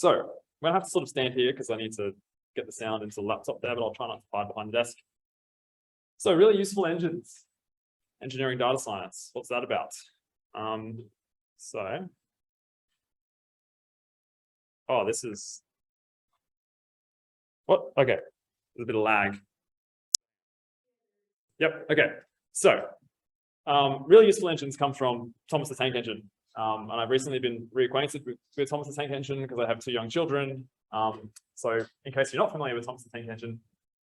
So I'm gonna have to sort of stand here because I need to get the sound into the laptop there, but I'll try not to hide behind the desk. So really useful engines, engineering data science. What's that about? Oh, this is, what? Okay, there's a bit of lag. Yep, okay. So really useful engines come from Thomas the Tank Engine. And I've recently been reacquainted with Thomas the Tank Engine because I have 2 young children. So in case you're not familiar with Thomas the Tank Engine,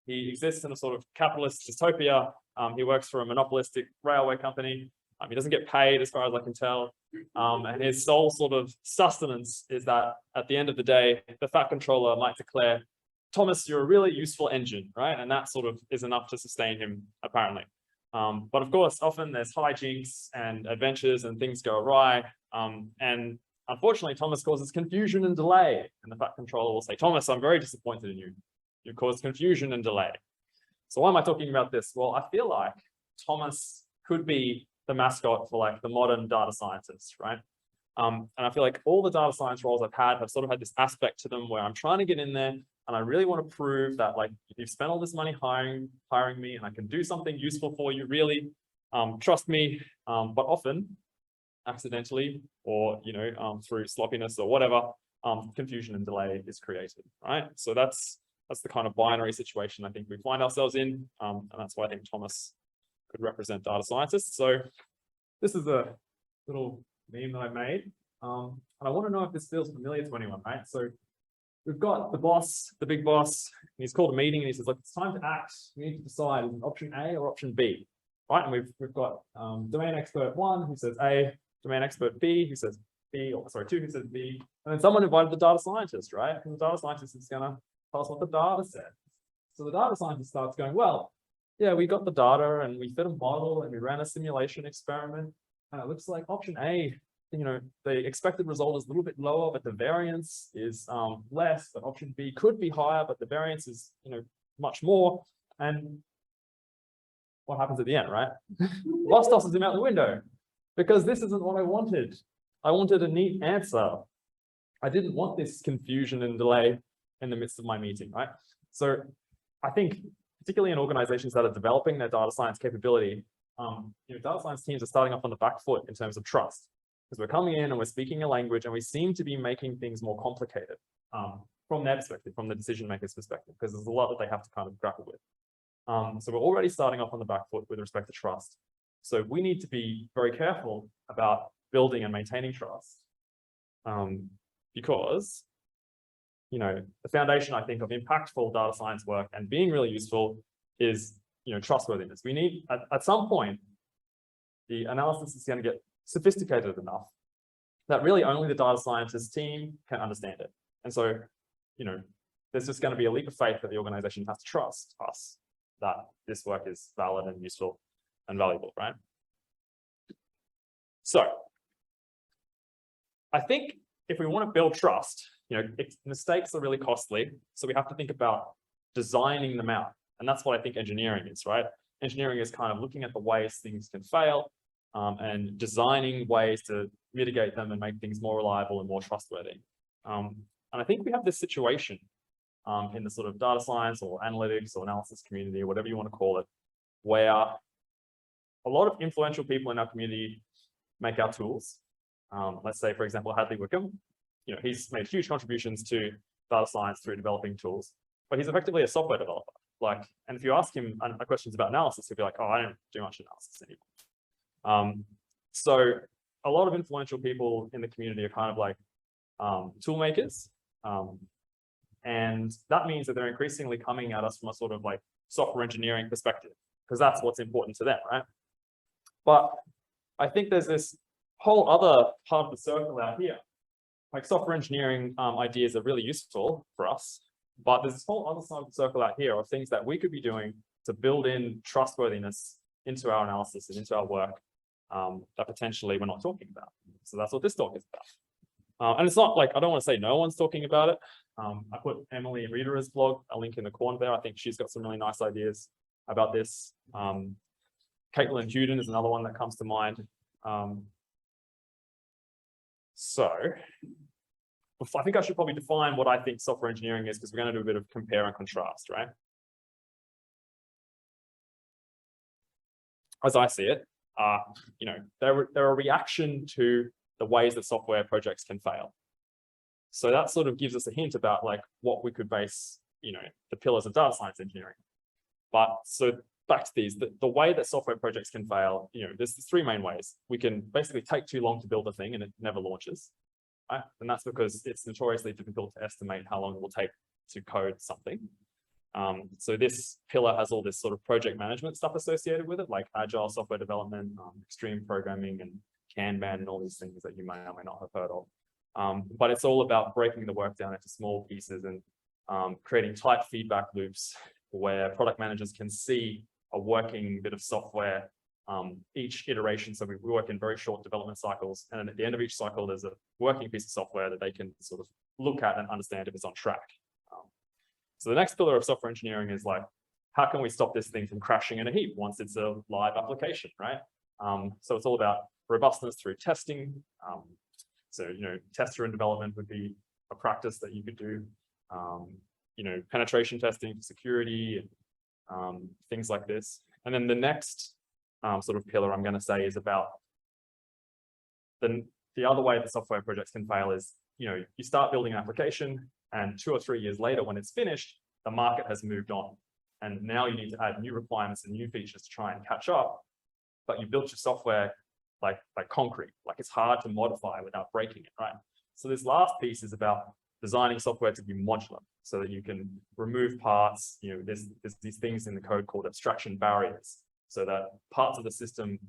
he exists in a sort of capitalist dystopia. He works for a monopolistic railway company. He doesn't get paid as far as I can tell. And his sole sort of sustenance is that at the end of the day, the fat controller might declare, Thomas, you're a really useful engine, right? And that sort of is enough to sustain him, apparently. But of course, often there's hijinks and adventures and things go awry. And unfortunately, Thomas causes confusion and delay. And the fat controller will say, Thomas, I'm very disappointed in you. You've caused confusion and delay. So why am I talking about this? Well, I feel like Thomas could be the mascot for like the modern data scientist, right? And I feel like all the data science roles I've had have sort of had this aspect to them where I'm trying to get in there and I really want to prove that like if you've spent all this money hiring me and I can do something useful for you, really, trust me. But often, accidentally or through sloppiness or whatever, confusion and delay is created, right? So that's the kind of binary situation I think we find ourselves in, and that's why I think Thomas could represent data scientists. So this is a little meme that I made, and I want to know if this feels familiar to anyone, right? So we've got the boss, the big boss, and he's called a meeting and he says, look, it's time to act. We need to decide option A or option B, right? And we've got domain expert 1 who says A, domain expert B who says B, or sorry, 2 who says B, and then someone invited the data scientist, right? And the data scientist is going to tell us what the data said. So the data scientist starts going, well, yeah, we got the data and we fit a model and we ran a simulation experiment. And it looks like option A, the expected result is a little bit lower, but the variance is less. But option B could be higher, but the variance is, much more. And what happens at the end, right? Boss tosses him out the window because this isn't what I wanted. I wanted a neat answer. I didn't want this confusion and delay in the midst of my meeting, right? So I think, particularly in organizations that are developing their data science capability, data science teams are starting off on the back foot in terms of trust, because we're coming in and we're speaking a language and we seem to be making things more complicated from their perspective, from the decision maker's perspective, because there's a lot that they have to kind of grapple with. So we're already starting off on the back foot with respect to trust. So we need to be very careful about building and maintaining trust, because the foundation, I think, of impactful data science work and being really useful is, trustworthiness. We need, at some point, the analysis is going to get sophisticated enough that really only the data scientist team can understand it. And so, there's just going to be a leap of faith that the organization has to trust us that this work is valid and useful and valuable, right? So, I think if we want to build trust, mistakes are really costly. So we have to think about designing them out. And that's what I think engineering is, right? Engineering is kind of looking at the ways things can fail and designing ways to mitigate them and make things more reliable and more trustworthy. And I think we have this situation in the sort of data science or analytics or analysis community, or whatever you want to call it, where a lot of influential people in our community make our tools. Let's say, for example, Hadley Wickham. He's made huge contributions to data science through developing tools, but he's effectively a software developer. And if you ask him questions about analysis, he'll be like, oh, I don't do much analysis anymore. So a lot of influential people in the community are kind of like tool makers. And that means that they're increasingly coming at us from a sort of like software engineering perspective, because that's what's important to them, right? But I think there's this whole other part of the circle out here. Like software engineering ideas are really useful for us, but there's this whole other side of the circle out here of things that we could be doing to build in trustworthiness into our analysis and into our work that potentially we're not talking about. So that's what this talk is about. And it's not like, I don't want to say no one's talking about it. I put Emily Reeder's blog, a link in the corner there. I think she's got some really nice ideas about this. Caitlin Huden is another one that comes to mind. So I think I should probably define what I think software engineering is, because we're going to do a bit of compare and contrast, right? As I see it, they're a reaction to the ways that software projects can fail. So that sort of gives us a hint about like what we could base, the pillars of data science engineering. But so back to these, the way that software projects can fail, there's three main ways. We can basically take too long to build a thing and it never launches, right? And that's because it's notoriously difficult to estimate how long it will take to code something. So this pillar has all this sort of project management stuff associated with it, like agile software development, extreme programming, and Kanban, and all these things that you may or may not have heard of. But it's all about breaking the work down into small pieces and creating tight feedback loops where product managers can see a working bit of software each iteration. So we work in very short development cycles, and then at the end of each cycle, there's a working piece of software that they can sort of look at and understand if it's on track. So the next pillar of software engineering is like, how can we stop this thing from crashing in a heap once it's a live application, right? So it's all about robustness through testing. So, tester in development would be a practice that you could do. Penetration testing for security, and things like this. And then the next sort of pillar I'm going to say is about the other way that software projects can fail is, you start building an application, and 2 or 3 years later, when it's finished, the market has moved on. And now you need to add new requirements and new features to try and catch up. But you built your software like concrete, like it's hard to modify without breaking it, right? So this last piece is about designing software to be modular so that you can remove parts. There's these things in the code called abstraction barriers, so that parts of the system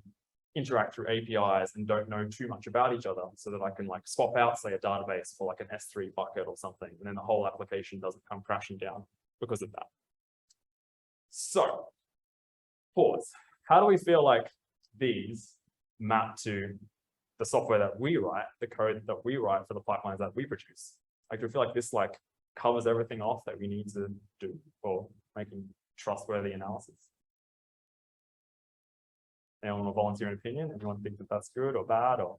interact through APIs and don't know too much about each other, so that I can like swap out, say, a database for like an S3 bucket or something, and then the whole application doesn't come crashing down because of that. So, pause. How do we feel like these map to the software that we write, the code that we write for the pipelines that we produce? Like, do we feel like this like covers everything off that we need to do for making trustworthy analysis? Anyone want to volunteer an opinion? Anyone think that that's good or bad? Or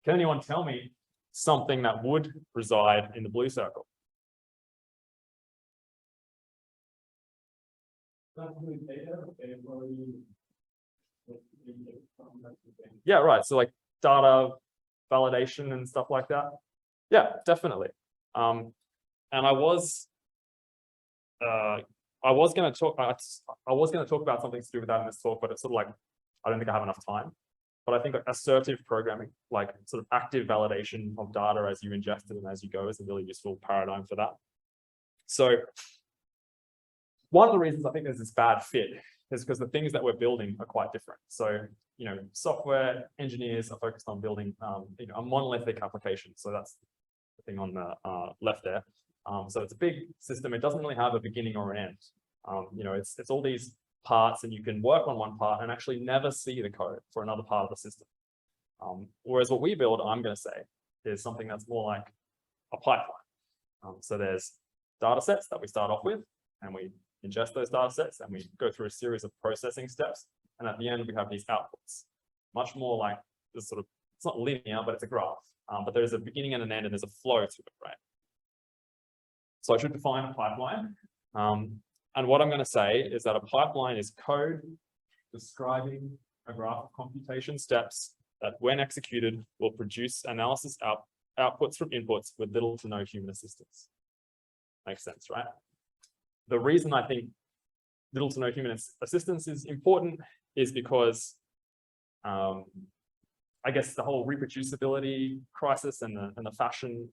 can anyone tell me something that would reside in the blue circle? Yeah, right. So like data validation and stuff like that. Yeah, definitely. And I was going to talk about something to do with that in this talk, but it's sort of like, I don't think I have enough time. But I think assertive programming, like sort of active validation of data as you ingest it and as you go, is a really useful paradigm for that. So one of the reasons I think there's this bad fit is because the things that we're building are quite different. So, software engineers are focused on building, a monolithic application. So that's the thing on the left there. So it's a big system. It doesn't really have a beginning or an end. It's all these parts, and you can work on one part and actually never see the code for another part of the system. Whereas what we build, I'm going to say, is something that's more like a pipeline. So there's data sets that we start off with, and we ingest those data sets, and we go through a series of processing steps. And at the end, we have these outputs. Much more like this sort of, it's not linear, but it's a graph. But there's a beginning and an end, and there's a flow to it, right? So I should define a pipeline. And what I'm going to say is that a pipeline is code describing a graph of computation steps that, when executed, will produce analysis outputs from inputs with little to no human assistance. Makes sense, right? The reason I think little to no human assistance is important is because I guess the whole reproducibility crisis and the fashion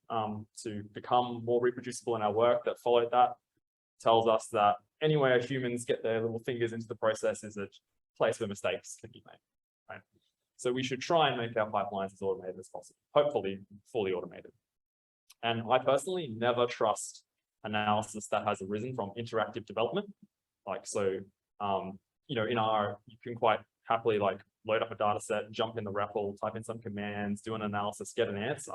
to become more reproducible in our work that followed that tells us that anywhere humans get their little fingers into the process is a place where mistakes can be made, right? So we should try and make our pipelines as automated as possible, hopefully fully automated. And I personally never trust analysis that has arisen from interactive development. Like, so, in R, you can quite happily like load up a data set, jump in the REPL, type in some commands, do an analysis, get an answer,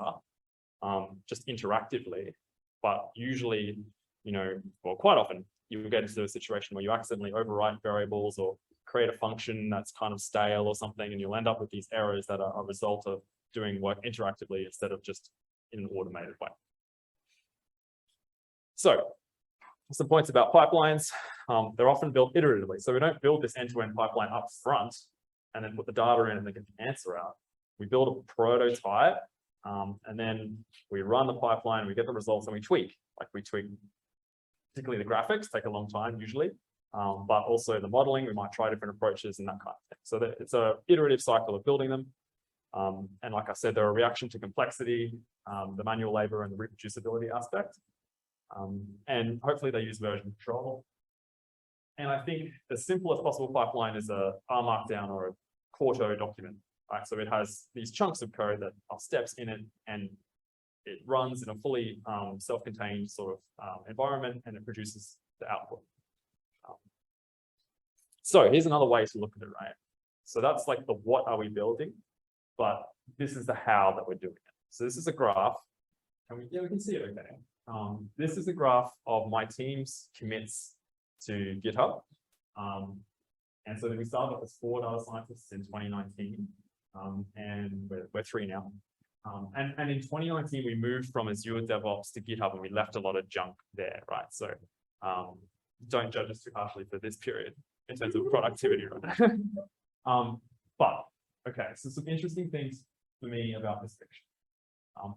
just interactively. But usually, well, quite often, you will get into a situation where you accidentally overwrite variables or create a function that's kind of stale or something, and you'll end up with these errors that are a result of doing work interactively instead of just in an automated way. So some points about pipelines. They're often built iteratively. So we don't build this end-to-end pipeline up front and then put the data in and then get the answer out. We build a prototype and then we run the pipeline, we get the results and we tweak. Like we tweak, particularly the graphics, take a long time usually, but also the modeling, we might try different approaches and that kind of thing. So it's an iterative cycle of building them. And like I said, they're a reaction to complexity, the manual labor and the reproducibility aspect. And hopefully they use version control. And I think the simplest possible pipeline is a R Markdown or a Quarto document, right? So it has these chunks of code that are steps in it, and it runs in a fully self-contained sort of environment, and it produces the output. So here's another way to look at it, right? So that's like the what are we building, but this is the how that we're doing it. So this is a graph, and we can see it okay. This is a graph of my team's commits to GitHub. And so we started with 4 data scientists in 2019, and we're 3 now. And in 2019, we moved from Azure DevOps to GitHub, and we left a lot of junk there, right? So don't judge us too harshly for this period in terms of productivity, right? But, okay, so some interesting things for me about this picture.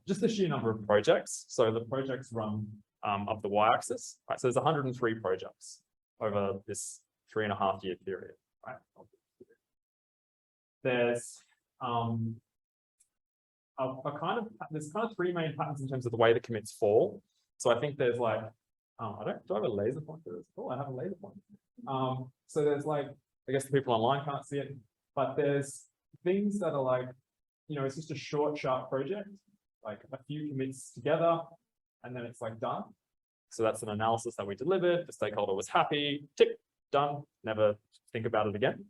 Just the sheer number of projects. So the projects run up the y-axis, right? So there's 103 projects over this 3.5-year period, right? There's there's kind of 3 main patterns in terms of the way the commits fall. So I think there's like, do I have a laser pointer? Oh, I have a laser pointer. So there's like, I guess the people online can't see it, but there's things that are like, it's just a short, sharp project, like a few commits together, and then it's like done. So that's an analysis that we delivered. The stakeholder was happy, tick, done, never think about it again.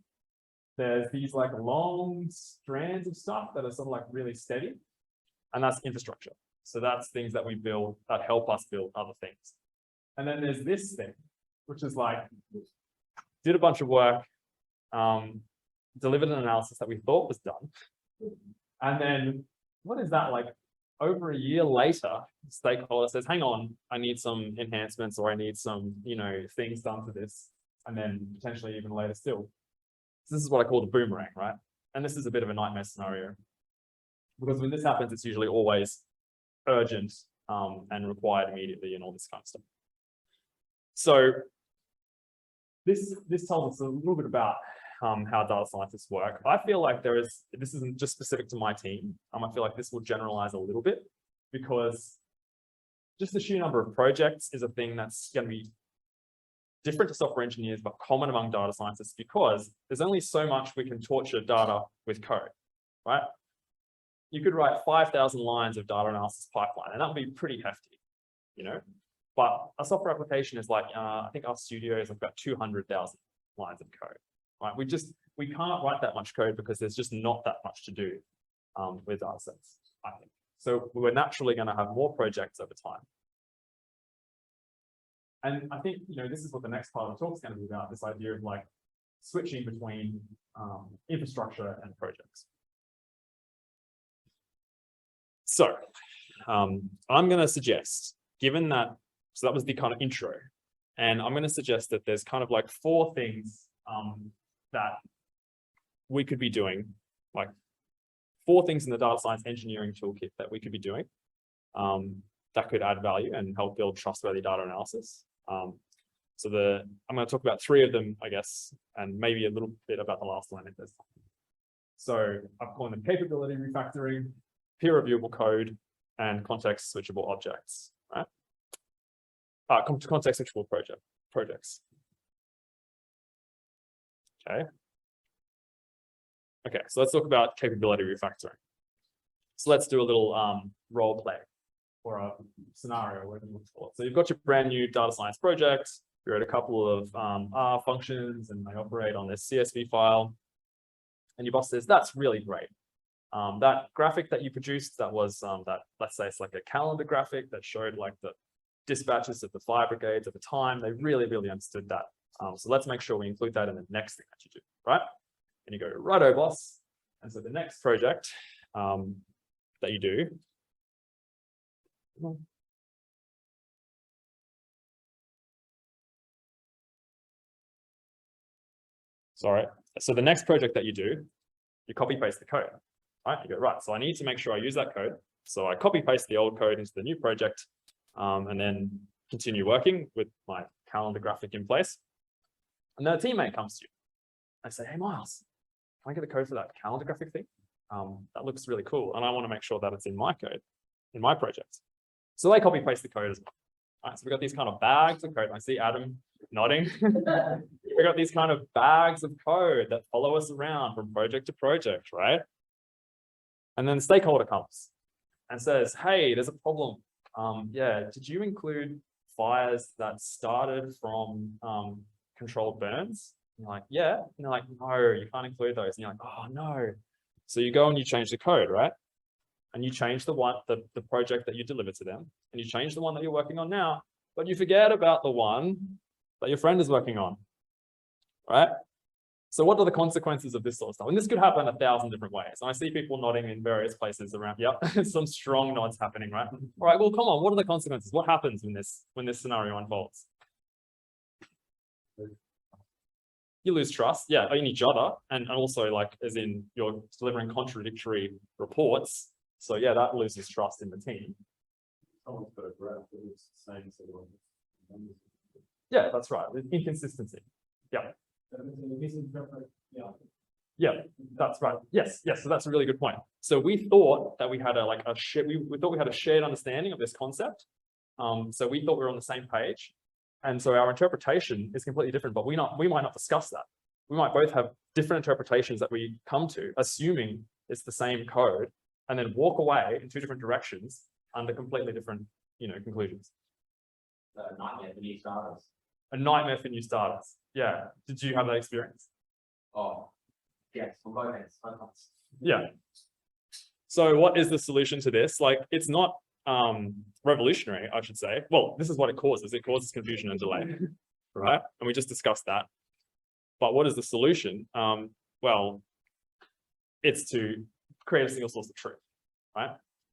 There's these like long strands of stuff that are sort of like really steady, and that's infrastructure. So that's things that we build that help us build other things. And then there's this thing, which is like, did a bunch of work, delivered an analysis that we thought was done. And then what is that like? Over a year later, the stakeholder says, hang on, I need some enhancements, or I need some, things done to this. And then potentially even later still. So this is what I call the boomerang, right? And this is a bit of a nightmare scenario, because when this happens, it's usually always urgent and required immediately and all this kind of stuff. So this tells us a little bit about how data scientists work. I feel like this isn't just specific to my team. I feel like this will generalize a little bit, because just the sheer number of projects is a thing that's going to be different to software engineers, but common among data scientists, because there's only so much we can torture data with code, right? You could write 5,000 lines of data analysis pipeline, and that would be pretty hefty, But a software application is like, I think our studio is like about 200,000 lines of code. Right? We can't write that much code because there's just not that much to do with data sets, I think. So we're naturally going to have more projects over time. And I think, this is what the next part of the talk is going to be about, this idea of like switching between infrastructure and projects. So I'm going to suggest, given that, so that was the kind of intro, and I'm going to suggest that there's kind of like 4 things that we could be doing, like 4 things in the data science engineering toolkit that we could be doing that could add value and help build trustworthy data analysis. I'm going to talk about 3 of them, I guess, and maybe a little bit about the last one if there's time. So I'm calling them capability refactoring, peer-reviewable code, and context switchable objects, right? Context switchable projects. Okay, so let's talk about capability refactoring. So let's do a little role play or a scenario, whatever you want to call it. So you've got your brand new data science project. You wrote a couple of R functions, and they operate on this CSV file. And your boss says, that's really great. That graphic that you produced, that was let's say it's like a calendar graphic that showed like the dispatches of the fire brigades at the time. They really, really understood that. So let's make sure we include that in the next thing that you do, right? And you go, righto, boss. And so the next project that you do sorry. So the next project that you do, you copy paste the code, right? You go, right, so I need to make sure I use that code. So I copy paste the old code into the new project, and then continue working with my calendar graphic in place. And then a teammate comes to you. I say, hey, Miles, can I get the code for that calendar graphic thing? That looks really cool. And I want to make sure that it's in my code, in my project. So they copy paste the code as well. All right, so we've got these kind of bags of code. I see Adam nodding. We've got these kind of bags of code that follow us around from project to project, right? And then the stakeholder comes and says, hey, there's a problem. Yeah, did you include fires that started from controlled burns? And you're like, yeah. And they're like, no, you can't include those. And you're like, oh, no. So you go and you change the code, right? And you change the project that you deliver to them, and you change the one that you're working on now, but you forget about the one that your friend is working on, right? So what are the consequences of this sort of stuff? And this could happen 1,000 different ways. And I see people nodding in various places around. Yep, some strong nods happening, right? All right, well, come on. What are the consequences? What happens when this scenario unfolds? You lose trust, yeah, in each other, and also like as in you're delivering contradictory reports. So yeah, that loses trust in the team. Someone's got a graph that is the same sort of numbers. Yeah, that's right. Inconsistency. Yeah. Yeah, that's right. Yes, yes. So that's a really good point. So we thought that we had we thought we had a shared understanding of this concept. So we thought we were on the same page. And so our interpretation is completely different, but we might not discuss that. We might both have different interpretations that we come to, assuming it's the same code, and then walk away in two different directions under completely different, conclusions. A nightmare for new starters. A nightmare for new starters. Yeah. Did you have that experience? Oh, yes, on both ends. Yeah. So what is the solution to this? Like, it's not revolutionary, I should say. Well, this is what it causes. It causes confusion and delay, right? And we just discussed that. But what is the solution? Well, it's to create a single source of truth, right?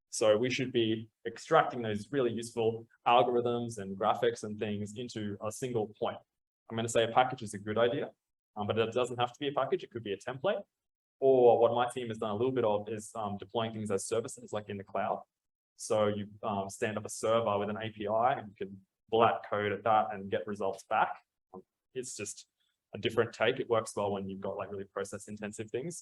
So we should be extracting those really useful algorithms and graphics and things into a single point. I'm going to say a package is a good idea, but it doesn't have to be a package. It could be a template. Or what my team has done a little bit of is deploying things as services, like in the cloud. So you stand up a server with an API and you can blat code at that and get results back. It's just a different take. It works well when you've got like really processing intensive things.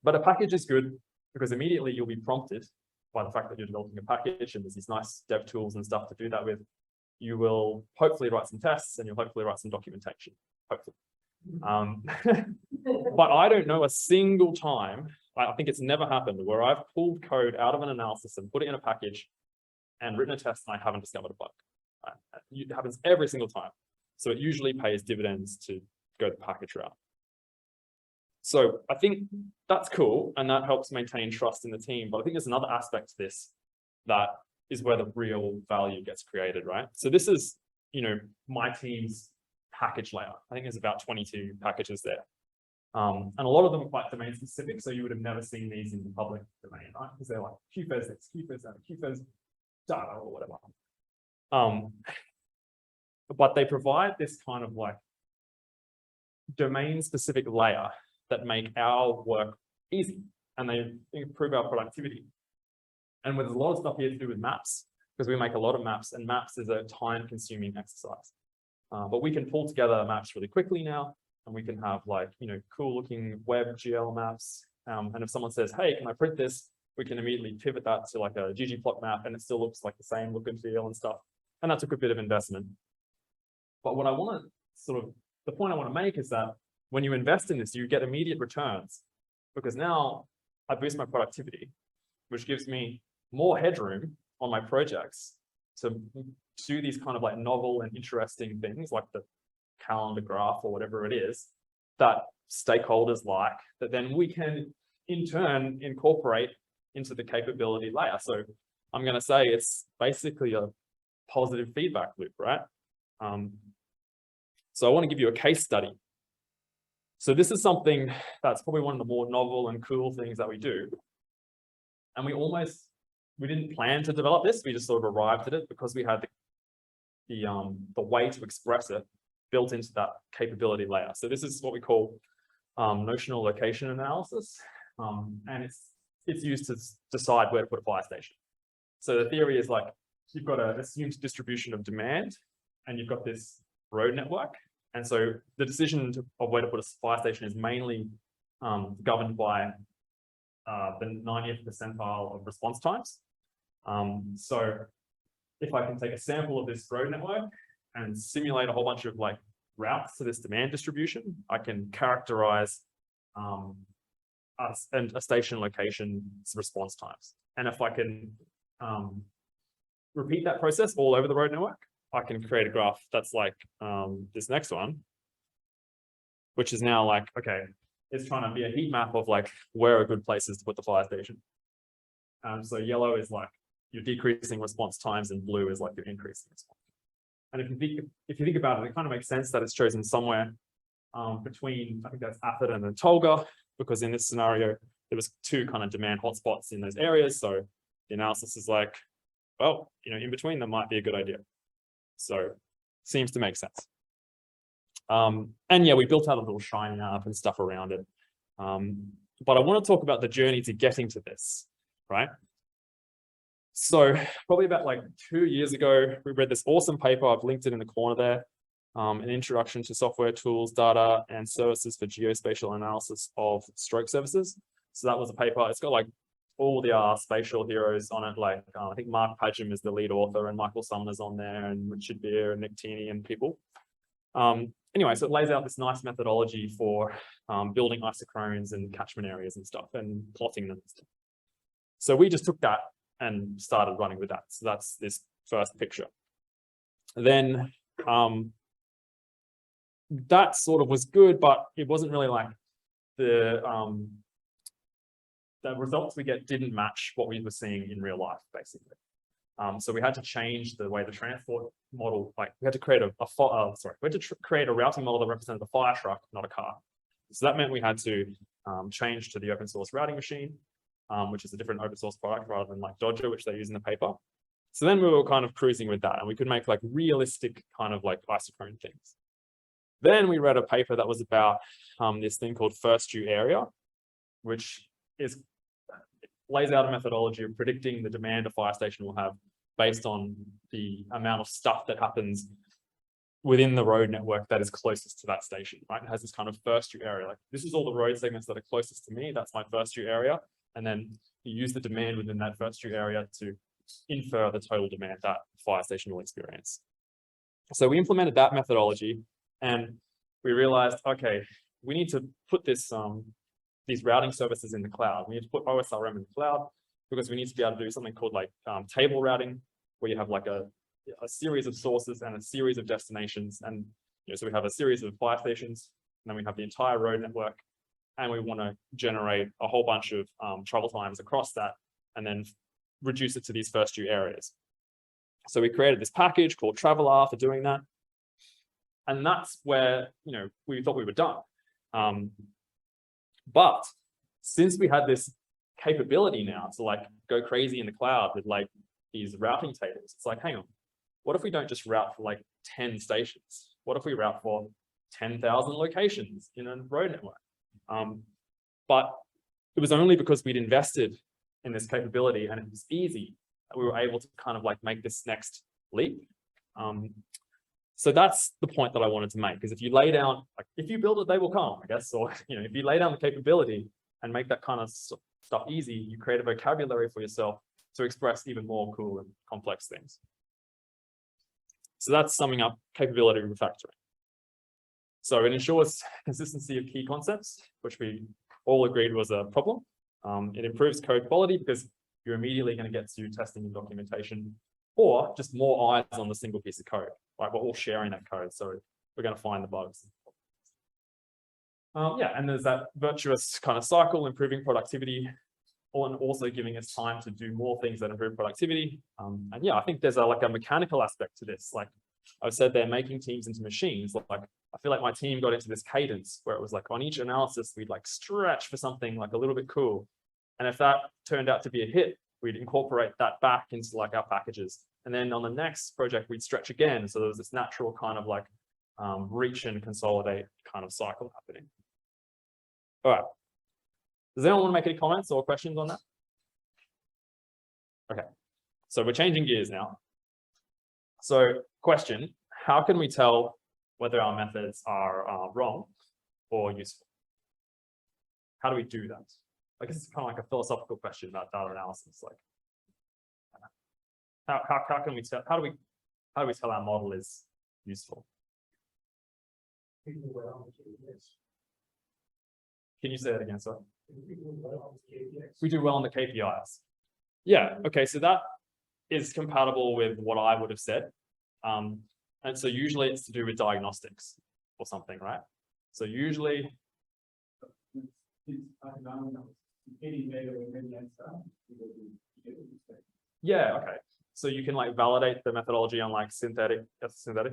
But a package is good because immediately you'll be prompted by the fact that you're developing a package and there's these nice dev tools and stuff to do that with. You will hopefully write some tests and you'll hopefully write some documentation, hopefully. But I don't know a single time, I think it's never happened, where I've pulled code out of an analysis and put it in a package and written a test and I haven't discovered a bug. It happens every single time. So it usually pays dividends to go the package route. So I think that's cool and that helps maintain trust in the team. But I think there's another aspect to this that is where the real value gets created, right? So this is, my team's package layer. I think there's about 22 packages there. And a lot of them are quite domain specific. So you would have never seen these in the public domain, right? Because they're like QFES this, QFES that, QFES data or whatever. But they provide this kind of like domain specific layer that make our work easy and they improve our productivity. And there's a lot of stuff here to do with maps because we make a lot of maps and maps is a time consuming exercise. But we can pull together maps really quickly now and we can have like, cool looking web GL maps. And if someone says, hey, can I print this? We can immediately pivot that to like a ggplot map and it still looks like the same look and feel and stuff. And that's a good bit of investment. But what I want to the point I want to make is that when you invest in this, you get immediate returns because now I boost my productivity, which gives me more headroom on my projects to do these kind of like novel and interesting things like the calendar graph or whatever it is that stakeholders like, that then we can in turn incorporate into the capability layer. So I'm going to say it's basically a positive feedback loop, right? So I want to give you a case study. So this is something that's probably one of the more novel and cool things that we do. And we didn't plan to develop this. We just sort of arrived at it because we had the way to express it built into that capability layer. So this is what we call notional location analysis, and it's used to decide where to put a fire station. So the theory is like you've got an assumed distribution of demand, and you've got this road network, and so the decision of where to put a fire station is mainly governed by the 90th percentile of response times. So if I can take a sample of this road network and simulate a whole bunch of like routes to this demand distribution, I can characterize a station location's response times. And if I can repeat that process all over the road network, I can create a graph that's like this next one, which is now like, okay, it's trying to be a heat map of like where are good places to put the fire station. So yellow is like you're decreasing response times, and blue is like you're increasing response. And if you think about it, it kind of makes sense that it's chosen somewhere between, I think that's Atherton and Tolga, because in this scenario, there was two kind of demand hotspots in those areas. So the analysis is like, well, in between them might be a good idea. So seems to make sense. And yeah, we built out a little Shiny app and stuff around it. But I want to talk about the journey to getting to this, right? So probably about like 2 years ago, we read this awesome paper. I've linked it in the corner there. An introduction to software tools, data, and services for geospatial analysis of stroke services. So that was a paper. It's got like all the spatial heroes on it. Like I think Mark Padgham is the lead author, and Michael Sumner's on there, and Richard Beer and Nick Tierney and people. Anyway, so it lays out this nice methodology for building isochrones and catchment areas and stuff, and plotting them. So we just took that and started running with that. So that's this first picture. Then that sort of was good, but it wasn't really like the results we get didn't match what we were seeing in real life, basically. So we had to change the way the transport model, like we had to create create a routing model that represented a fire truck, not a car. So that meant we had to change to the open source routing machine, which is a different open source product rather than like Dodger, which they use in the paper. So then we were kind of cruising with that, and we could make like realistic kind of like isochrone things. Then we read a paper that was about this thing called first due area, which lays out a methodology of predicting the demand a fire station will have based on the amount of stuff that happens within the road network that is closest to that station, right? It has this kind of first due area. Like this is all the road segments that are closest to me. That's my first due area. And then you use the demand within that first due area to infer the total demand that fire station will experience. So we implemented that methodology, and we realized, okay, we need to put this these routing services in the cloud. We need to put OSRM in the cloud because we need to be able to do something called like table routing, where you have like a series of sources and a series of destinations. And so we have a series of fire stations, and then we have the entire road network, and we want to generate a whole bunch of travel times across that, and then reduce it to these first due areas. So we created this package called Traveler for doing that. And that's where, we thought we were done. But since we had this capability now to like go crazy in the cloud with like these routing tables, it's like, hang on, what if we don't just route for like 10 stations? What if we route for 10,000 locations in a road network? But it was only because we'd invested in this capability and it was easy that we were able to kind of like make this next leap. So that's the point that I wanted to make, because if you lay down, like if you build it, they will come, I guess. Or, if you lay down the capability and make that kind of stuff easy, you create a vocabulary for yourself to express even more cool and complex things. So that's summing up capability refactoring. So it ensures consistency of key concepts, which we all agreed was a problem. It improves code quality because you're immediately going to get to testing and documentation, or just more eyes on the single piece of code. Right, we're all sharing that code, so we're going to find the bugs. Yeah, and there's that virtuous kind of cycle, improving productivity, and also giving us time to do more things that improve productivity. And yeah, I think there's like a mechanical aspect to this. Like I've said, they're making teams into machines. Like I feel like my team got into this cadence where it was like on each analysis, we'd like stretch for something like a little bit cool. And if that turned out to be a hit, we'd incorporate that back into like our packages. And then on the next project, we'd stretch again. So there was this natural kind of like reach and consolidate kind of cycle happening. All right. Does anyone want to make any comments or questions on that? Okay. So we're changing gears now. So question, how can we tell whether our methods are wrong or useful? How do we do that? I guess it's kind of like a philosophical question about data analysis. Like, how can we tell? How do we tell our model is useful? Can you say that again, sorry? We do well on the KPIs. Yeah. Okay. So that is compatible with what I would have said. And so usually it's to do with diagnostics or something, right? So usually. Yeah, okay. So you can like validate the methodology on like synthetic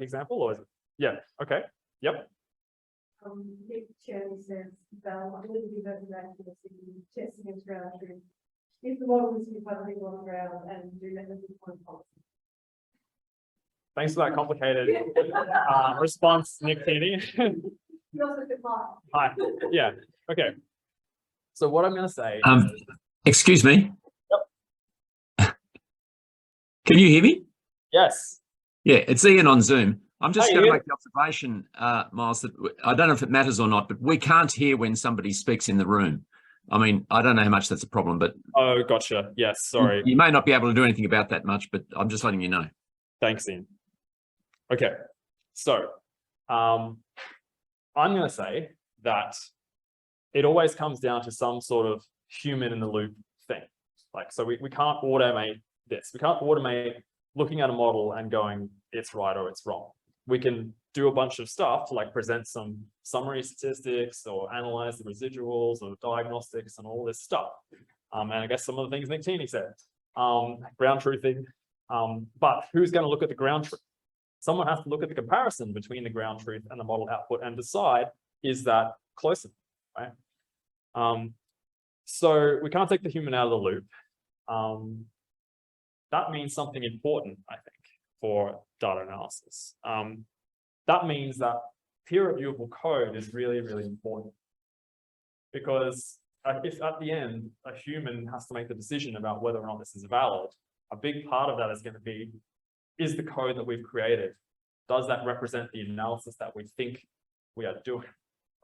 example, or is it? Yeah, okay. Yep. Cherry says validity versus accuracy, testing and ground truth. If the model is used by the people on the ground and do methods with point policy. Thanks for that complicated response, Nick Keeney. You also could lie. Hi. Yeah. Okay. So what I'm going to say. Excuse me. Yep. Can you hear me? Yes. Yeah, it's Ian on Zoom. I'm just Hey, going to Ian. make the observation, Miles, that I don't know if it matters or not, but we can't hear when somebody speaks in the room. I mean, I don't know how much that's a problem, but Oh, gotcha. Yes. Sorry. you may not be able to do anything about that much, but I'm just letting you know. Thanks, Ian. Okay. So I'm going to say that it always comes down to some sort of human in the loop thing. Like, so we can't automate this. We can't automate looking at a model and going, it's right or it's wrong. We can do a bunch of stuff to like present some summary statistics or analyze the residuals or diagnostics and all this stuff. And I guess some of the things Nick Keeney said, ground truthing. But who's going to look at the ground truth? Someone has to look at the comparison between the ground truth and the model output and decide, is that close enough? Right? So we can't take the human out of the loop. That means something important, I think, for data analysis. That means that peer-reviewable code is really, really important. Because if at the end, a human has to make the decision about whether or not this is valid, a big part of that is going to be, is the code that we've created, does that represent the analysis that we think we are doing,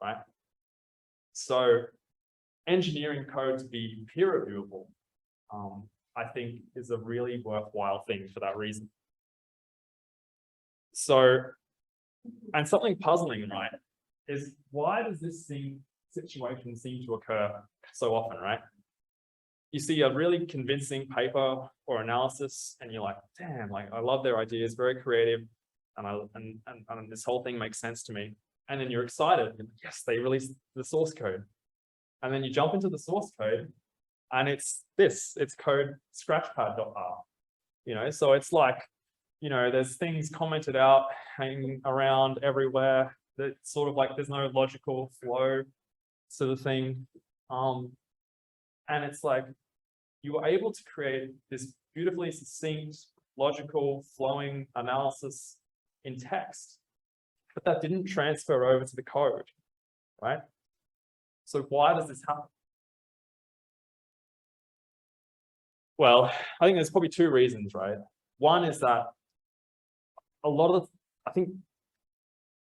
right? So engineering code to be peer reviewable, I think is a really worthwhile thing for that reason. So, and something puzzling, right, is why does this situation seem to occur so often, right? You see a really convincing paper or analysis and you're like, damn, like I love their ideas, very creative, and this whole thing makes sense to me. And then you're excited, and yes, they released the source code. And then you jump into the source code and it's code scratchpad.r, you know, so it's like, you know, there's things commented out, hanging around everywhere that sort of like, there's no logical flow sort of thing. And it's like, you were able to create this beautifully succinct, logical, flowing analysis in text, but that didn't transfer over to the code, right? So why does this happen? Well, I think there's probably two reasons, right? One is that I think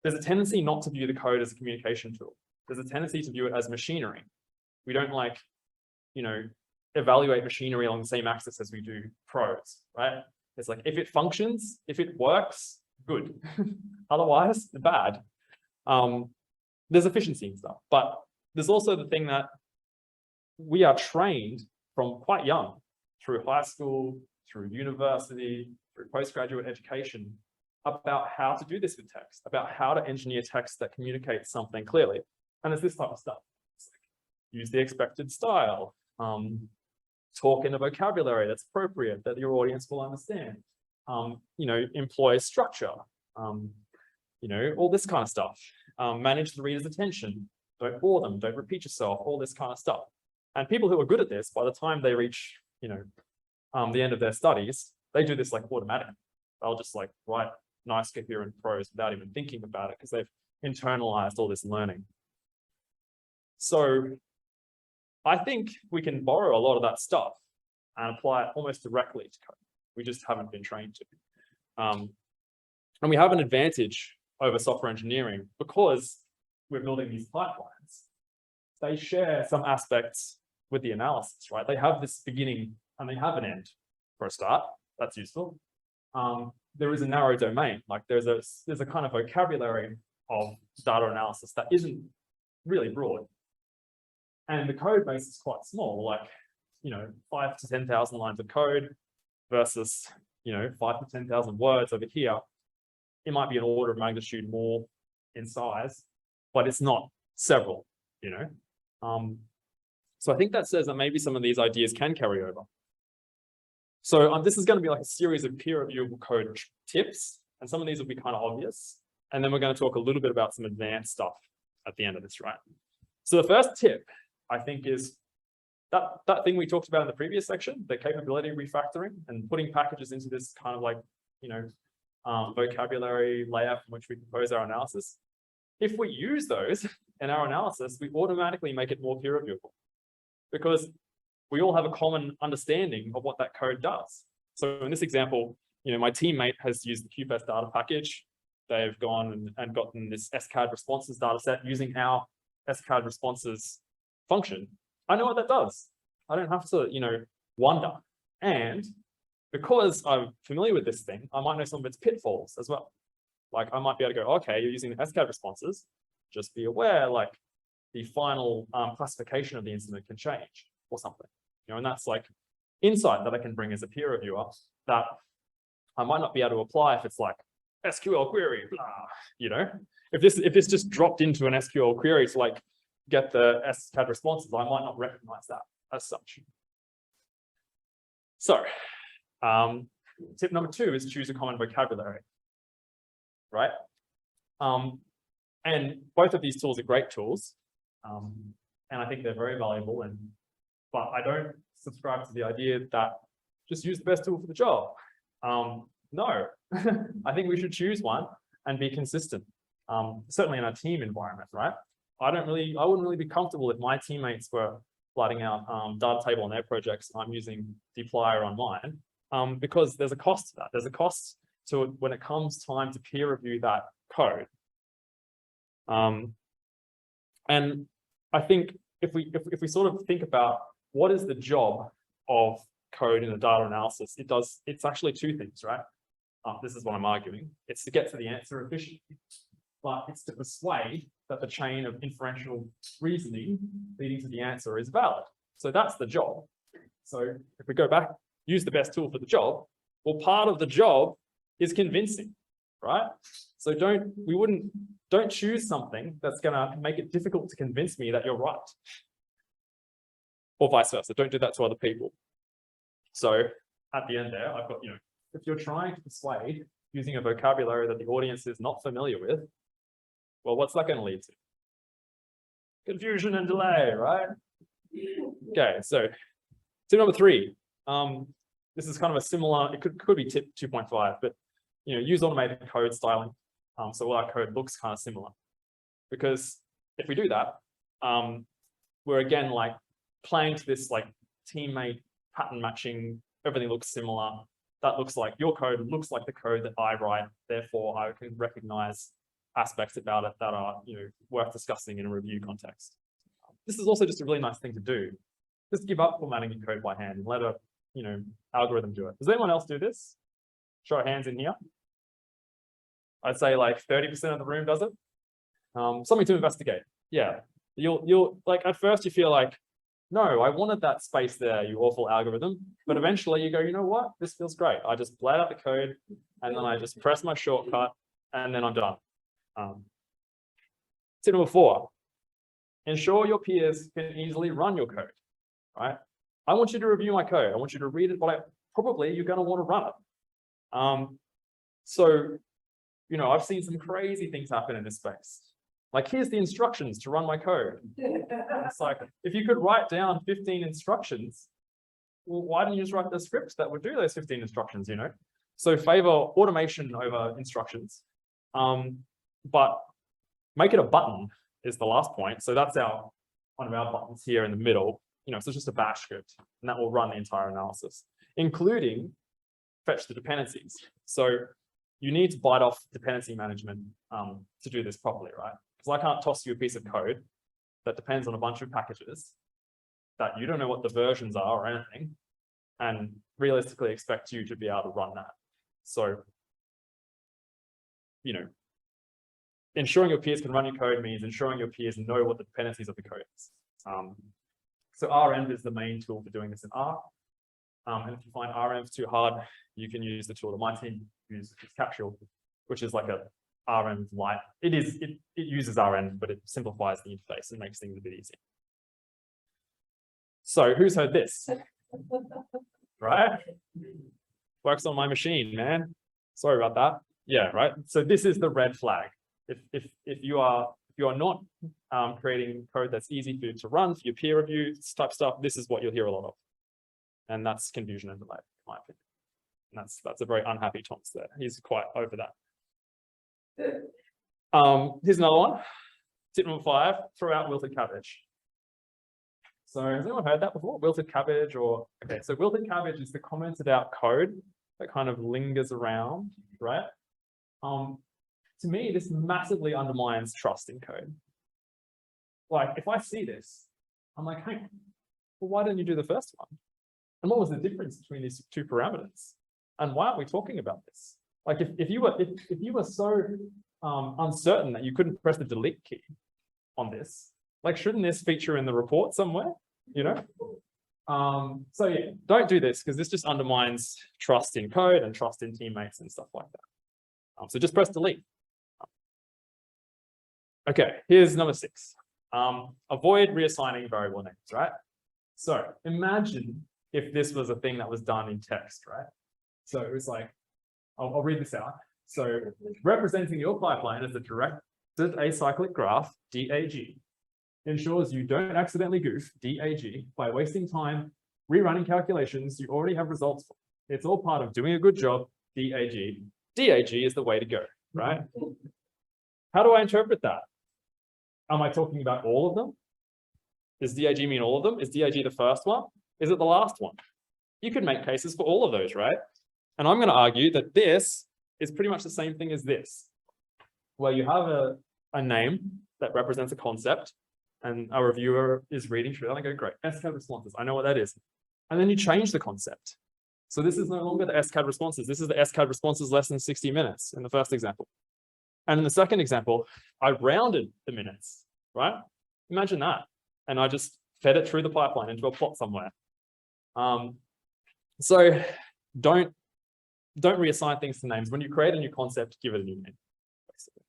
there's a tendency not to view the code as a communication tool. There's a tendency to view it as machinery. We don't like, you know, evaluate machinery along the same axis as we do prose, right? It's like, if it functions, if it works, good. Otherwise, bad. There's efficiency and stuff, but there's also the thing that we are trained from quite young, through high school, through university, through postgraduate education, about how to do this with text, about how to engineer text that communicates something clearly. And it's this type of stuff. It's like, use the expected style, talk in a vocabulary that's appropriate, that your audience will understand, you know, employ structure, you know, all this kind of stuff. Manage the reader's attention, don't bore them, don't repeat yourself, all this kind of stuff. And people who are good at this, by the time they reach, you know, the end of their studies, they do this like automatically. They'll just like write nice coherent prose without even thinking about it because they've internalized all this learning. So I think we can borrow a lot of that stuff and apply it almost directly to code. We just haven't been trained to. And we have an advantage over software engineering because we're building these pipelines. They share some aspects with the analysis, right? They have this beginning and they have an end for a start. That's useful. There is a narrow domain, like there's a kind of vocabulary of data analysis that isn't really broad. And the code base is quite small, like, 5 to 10,000 lines of code versus, 5 to 10,000 words over here. It might be an order of magnitude more in size, but it's not several, So I think that says that maybe some of these ideas can carry over. So this is going to be like a series of peer reviewable code tips, and some of these will be kind of obvious. And then we're going to talk a little bit about some advanced stuff at the end of this, right? So the first tip, I think, is that thing we talked about in the previous section, the capability refactoring and putting packages into this kind of like, vocabulary layout from which we compose our analysis. If we use those in our analysis, we automatically make it more peer reviewable because we all have a common understanding of what that code does. So in this example, my teammate has used the QFS data package. They've gone and gotten this SCAD responses data set using our SCAD responses function. I know what that does. I don't have to, wonder. And because I'm familiar with this thing, I might know some of its pitfalls as well. Like I might be able to go, okay, you're using the SCAD responses. Just be aware, like the final classification of the incident can change or something. And that's like insight that I can bring as a peer reviewer that I might not be able to apply if it's like SQL query, blah, if this just dropped into an SQL query to like get the SCAD responses, I might not recognize that as such. So tip number 2 is choose a common vocabulary, right? And both of these tools are great tools. And I think they're very valuable, but I don't subscribe to the idea that just use the best tool for the job. No, I think we should choose one and be consistent. Certainly in a team environment, right? I wouldn't really be comfortable if my teammates were flooding out data table on their projects and I'm using dplyr on mine, because there's a cost to that. There's a cost to it when it comes time to peer review that code. And I think if we sort of think about what is the job of code in a data analysis, it's actually 2 things, right? This is what I'm arguing. It's to get to the answer efficiently, but it's to persuade that the chain of inferential reasoning leading to the answer is valid. So that's the job. So if we go back, use the best tool for the job, well, part of the job is convincing, right? So don't choose something that's gonna make it difficult to convince me that you're right. Or vice versa, don't do that to other people. So at the end there, I've got, if you're trying to persuade using a vocabulary that the audience is not familiar with, well, what's that going to lead to? Confusion and delay, right? Okay, so tip number 3. This is kind of a similar, it could be tip 2.5, but use automated code styling. So all our code looks kind of similar. Because if we do that, we're again like playing to this like teammate pattern matching, everything looks similar. That looks like your code looks like the code that I write. Therefore, I can recognize aspects about it that are worth discussing in a review context. This is also just a really nice thing to do. Just give up formatting your code by hand and let a algorithm do it. Does anyone else do this? Show of hands in here. I'd say like 30% of the room does it. Something to investigate. Yeah, you'll like at first you feel like, no, I wanted that space there, you awful algorithm. But eventually you go, you know what? This feels great. I just blurt out the code and then I just press my shortcut and then I'm done. Tip number 4, ensure your peers can easily run your code, right? I want you to review my code. I want you to read it, but probably you're going to want to run it. So, I've seen some crazy things happen in this space. Like, here's the instructions to run my code. It's like, if you could write down 15 instructions, well, why didn't you just write the script that would do those 15 instructions, So favor automation over instructions, but make it a button is the last point. So that's one of our buttons here in the middle. So it's just a bash script, and that will run the entire analysis, including fetch the dependencies. So you need to bite off dependency management to do this properly, right? Because I can't toss you a piece of code that depends on a bunch of packages that you don't know what the versions are or anything, and realistically expect you to be able to run that. So, ensuring your peers can run your code means ensuring your peers know what the dependencies of the code is. So REnv is the main tool for doing this in R. And if you find REnv too hard, you can use the tool that my team uses, Capsule, which is like a REnv light. It uses REnv, but it simplifies the interface and makes things a bit easier. So who's heard this? Right? Works on my machine, man. Sorry about that. Yeah, right. So this is the red flag. If you are not creating code that's easy for you to run for your peer review type stuff, this is what you'll hear a lot of. And that's confusion and delay, in my opinion. And that's a very unhappy Thomas there. He's quite over that. Here's another one. Tip number 5, throw out wilted cabbage. So has anyone heard that before? Wilted cabbage okay, so wilted cabbage is the commented out code that kind of lingers around, right? To me, this massively undermines trust in code. Like, if I see this, I'm like, hey, well, why didn't you do the first one? And what was the difference between these two parameters? And why aren't we talking about this? Like, if you were so uncertain that you couldn't press the delete key on this, like, shouldn't this feature in the report somewhere? So yeah, don't do this, because this just undermines trust in code and trust in teammates and stuff like that. So just press delete. Okay, here's number 6. Avoid reassigning variable names, right? So imagine if this was a thing that was done in text, right? So it was like, I'll read this out. So representing your pipeline as a directed acyclic graph, DAG, ensures you don't accidentally goof, DAG, by wasting time rerunning calculations you already have results for. It's all part of doing a good job, DAG. DAG is the way to go, right? How do I interpret that? Am I talking about all of them? Does DAG mean all of them? Is DAG the first one? Is it the last one? You could make cases for all of those, right? And I'm going to argue that this is pretty much the same thing as this, where you have a name that represents a concept, and a reviewer is reading through that and go, great, SCAD responses, I know what that is. And then you change the concept. So this is no longer the SCAD responses. This is the SCAD responses less than 60 minutes in the first example. And in the second example, I rounded the minutes, right? Imagine that. And I just fed it through the pipeline into a plot somewhere. So don't reassign things to names. When you create a new concept, give it a new name. Basically.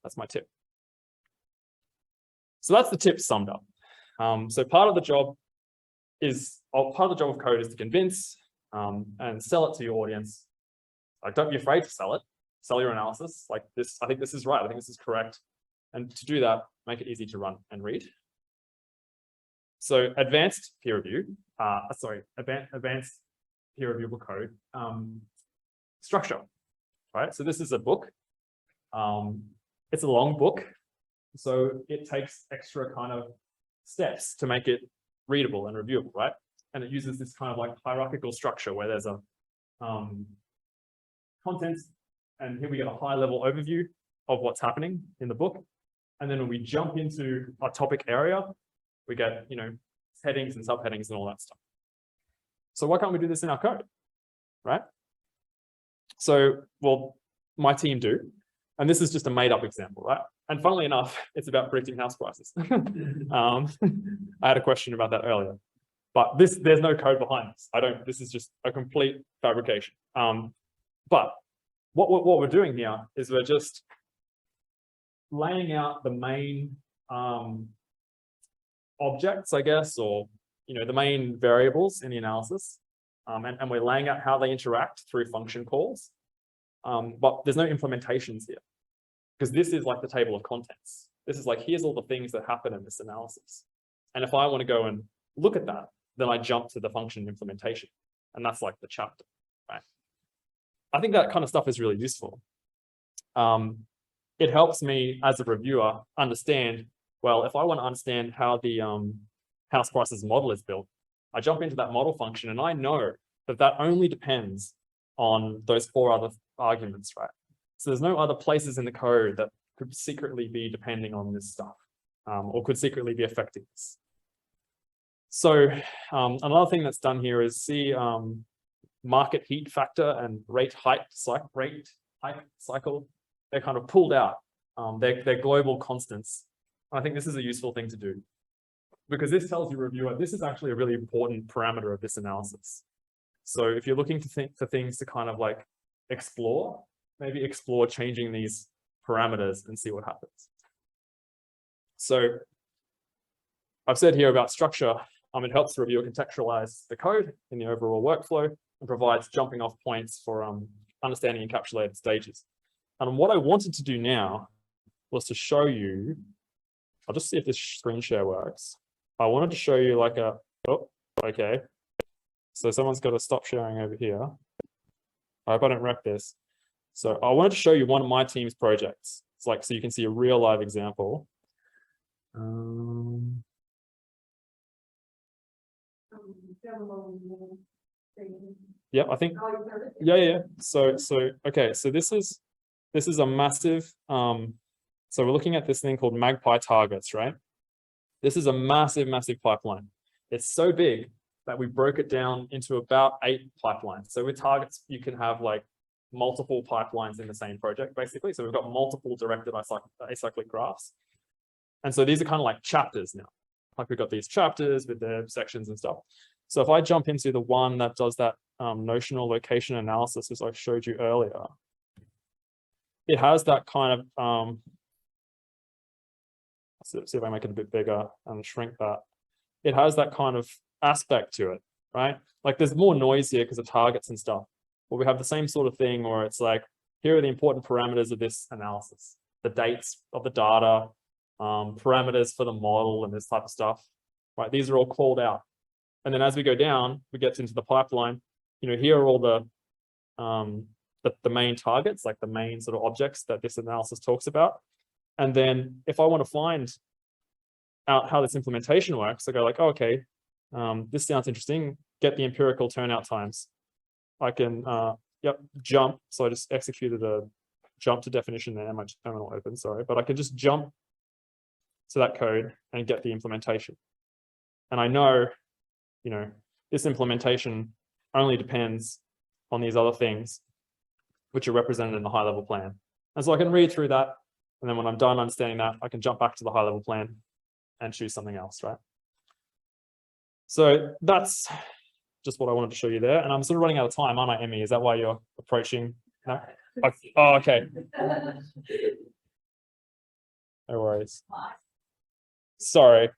That's my tip. So that's the tip summed up. So part of the job of code is to convince and sell it to your audience. Like, don't be afraid to sell it. Sell your analysis. Like this, I think this is right. I think this is correct. And to do that, make it easy to run and read. So advanced peer review, advanced PeerReviewable Code structure, right? So this is a book. It's a long book, so it takes extra kind of steps to make it readable and reviewable, right? And it uses this kind of like hierarchical structure where there's a contents, and here we get a high-level overview of what's happening in the book. And then when we jump into a topic area, we get, headings and subheadings and all that stuff. So why can't we do this in our code, right? So, well, my team do. And this is just a made-up example, right? And funnily enough, it's about predicting house prices. I had a question about that earlier. But there's no code behind this. This is just a complete fabrication. But what we're doing here is we're just laying out the main objects, I guess, or the main variables in the analysis, and we're laying out how they interact through function calls. But there's no implementations here, because this is like the table of contents. This is like, here's all the things that happen in this analysis. And if I want to go and look at that, then I jump to the function implementation, and that's like the chapter, right? I think that kind of stuff is really useful. It helps me as a reviewer understand, well, if I want to understand how the house prices model is built, I jump into that model function and I know that that only depends on those 4 other arguments, right? So there's no other places in the code that could secretly be depending on this stuff, or could secretly be affecting this. So another thing that's done here is see market heat factor and rate hike cycle. They're kind of pulled out. They're global constants. I think this is a useful thing to do, because this tells your reviewer this is actually a really important parameter of this analysis. So if you're looking to think for things to kind of like explore, maybe explore changing these parameters and see what happens. So I've said here about structure, it helps the reviewer contextualize the code in the overall workflow and provides jumping off points for understanding encapsulated stages. And what I wanted to do now was to show you, I'll just see if this screen share works. I wanted to show you like a, oh, okay. So someone's got to stop sharing over here. I hope I don't wreck this. So I wanted to show you one of my team's projects. It's like, so you can see a real live example. Yeah, I think, yeah. So, okay, so this is a massive, so we're looking at this thing called Magpie targets, right? This is a massive pipeline. It's so big that we broke it down into about 8 pipelines. So with targets, you can have like multiple pipelines in the same project, basically. So we've got multiple directed acyclic graphs. And so these are kind of like chapters now. Like we've got these chapters with their sections and stuff. So if I jump into the one that does that notional location analysis, as I showed you earlier, it has that kind of, let's see if I make it a bit bigger and shrink that. It has that kind of aspect to it, right? Like there's more noise here because of targets and stuff. But we have the same sort of thing where it's like, here are the important parameters of this analysis, the dates of the data, parameters for the model and this type of stuff, right? These are all called out. And then as we go down, we get into the pipeline, here are all the main targets, like the main sort of objects that this analysis talks about. And then if I want to find out how this implementation works, I go like, oh, okay, this sounds interesting, get the empirical turnout times. I can, jump. So I just executed a jump to definition there, my terminal open, sorry, but I can just jump to that code and get the implementation. And I know, this implementation only depends on these other things, which are represented in the high level plan. And so I can read through that. And then when I'm done understanding that, I can jump back to the high level plan and choose something else, right? So that's just what I wanted to show you there. And I'm sort of running out of time, aren't I, Emmy? Is that why you're approaching? No? Oh, okay. No worries. Sorry.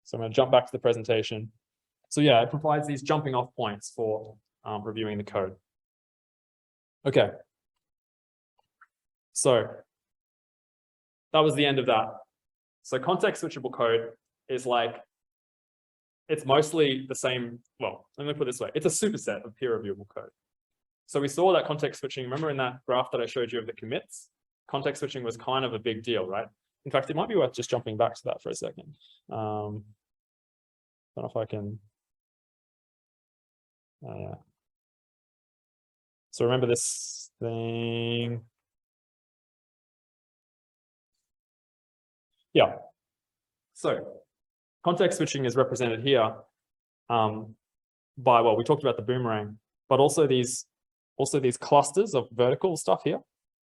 So I'm going to jump back to the presentation. So yeah, it provides these jumping off points for reviewing the code. Okay. So that was the end of that. So context switchable code is like, it's mostly the same. Well, let me put it this way. It's a superset of peer reviewable code. So we saw that context switching, remember in that graph that I showed you of the commits, context switching was kind of a big deal, right? In fact, it might be worth just jumping back to that for a second. I don't know if I can. Yeah. So remember this thing. Yeah. So context switching is represented here by, well, we talked about the boomerang, but also these clusters of vertical stuff here.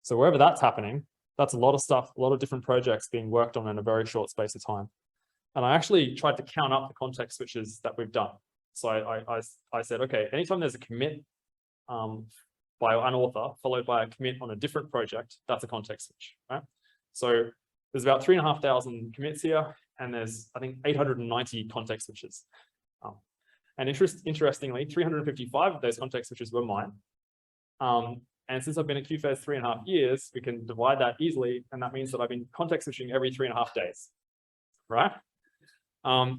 So wherever that's happening, that's a lot of stuff, a lot of different projects being worked on in a very short space of time. And I actually tried to count up the context switches that we've done. So I said, okay, anytime there's a commit by an author followed by a commit on a different project, that's a context switch, right? So there's about 3,500 commits here, and there's, I think, 890 context switches. And interestingly, 355 of those context switches were mine. And since I've been at QFES 3.5 years, we can divide that easily, and that means that I've been context switching every 3.5 days, right?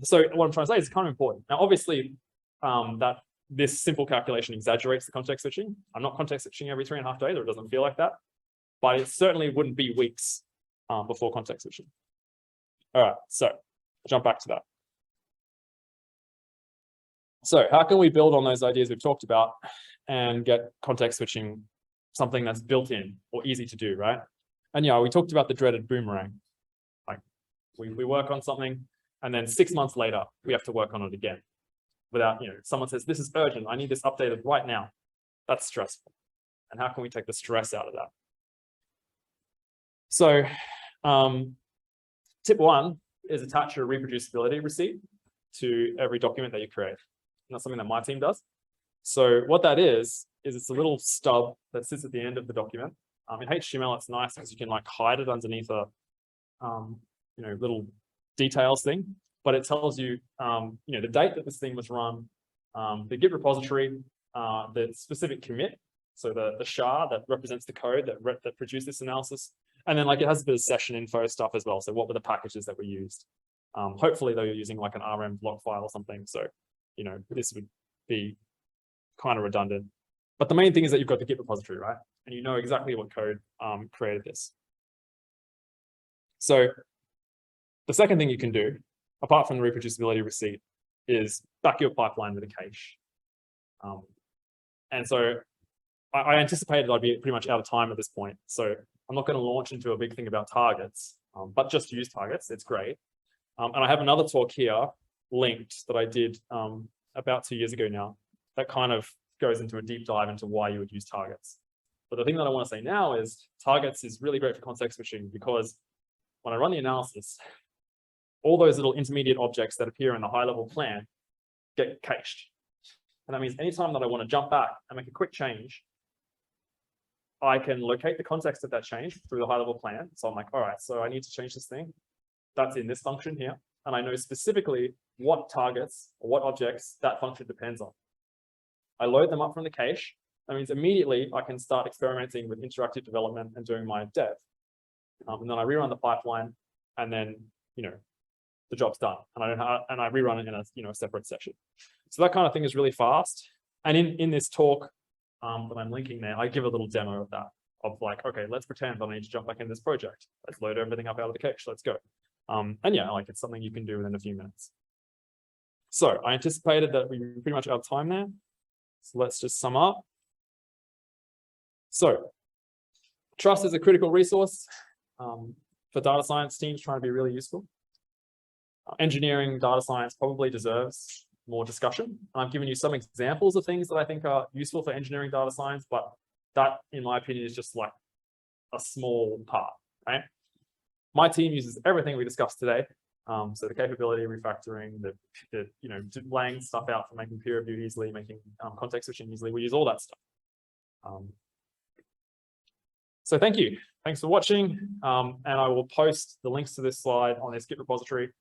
So what I'm trying to say is it's kind of important. Now, obviously, that this simple calculation exaggerates the context switching. I'm not context switching every 3.5 days, or it doesn't feel like that, but it certainly wouldn't be weeks before context switching. All right, so jump back to that. So how can we build on those ideas we've talked about and get context switching something that's built in or easy to do, right? And yeah, we talked about the dreaded boomerang. Like we work on something and then 6 months later, we have to work on it again. Without, someone says, this is urgent, I need this updated right now. That's stressful. And how can we take the stress out of that? So tip 1 is attach a reproducibility receipt to every document that you create. And that's something that my team does. So what that is it's a little stub that sits at the end of the document. In HTML, it's nice because you can like hide it underneath a little details thing, but it tells you the date that this thing was run, the Git repository, the specific commit, so the SHA that represents the code that produced this analysis, and then like it has a bit of session info stuff as well. So what were the packages that were used? Hopefully they were using like an RM block file or something. So this would be kind of redundant. But the main thing is that you've got the Git repository, right? And you know exactly what code created this. So the second thing you can do, apart from the reproducibility receipt, is back your pipeline with a cache. And so I anticipated I'd be pretty much out of time at this point. So I'm not going to launch into a big thing about targets, but just use targets. It's great. And I have another talk here linked that I did about 2 years ago now that kind of goes into a deep dive into why you would use targets. But the thing that I want to say now is targets is really great for context switching because when I run the analysis, all those little intermediate objects that appear in the high-level plan get cached. And that means anytime that I want to jump back and make a quick change, I can locate the context of that change through the high-level plan. So I'm like, all right, so I need to change this thing. That's in this function here. And I know specifically what targets or what objects that function depends on. I load them up from the cache. That means immediately I can start experimenting with interactive development and doing my dev. And then I rerun the pipeline, and then the job's done. And I rerun it in a separate session. So that kind of thing is really fast. And in this talk that I'm linking there, I give a little demo of that. Of like, okay, let's pretend I need to jump back in this project. Let's load everything up out of the cache. Let's go. And yeah, like it's something you can do within a few minutes. So I anticipated that we were pretty much out of time there. So let's just sum up. So trust is a critical resource for data science teams trying to be really useful. Engineering data science probably deserves more discussion. I've given you some examples of things that I think are useful for engineering data science, but that, in my opinion, is just like a small part, right? My team uses everything we discussed today. So the capability, refactoring, the laying stuff out for making peer review easily, making context switching easily. We use all that stuff. So thank you. Thanks for watching. And I will post the links to this slide on this Git repository.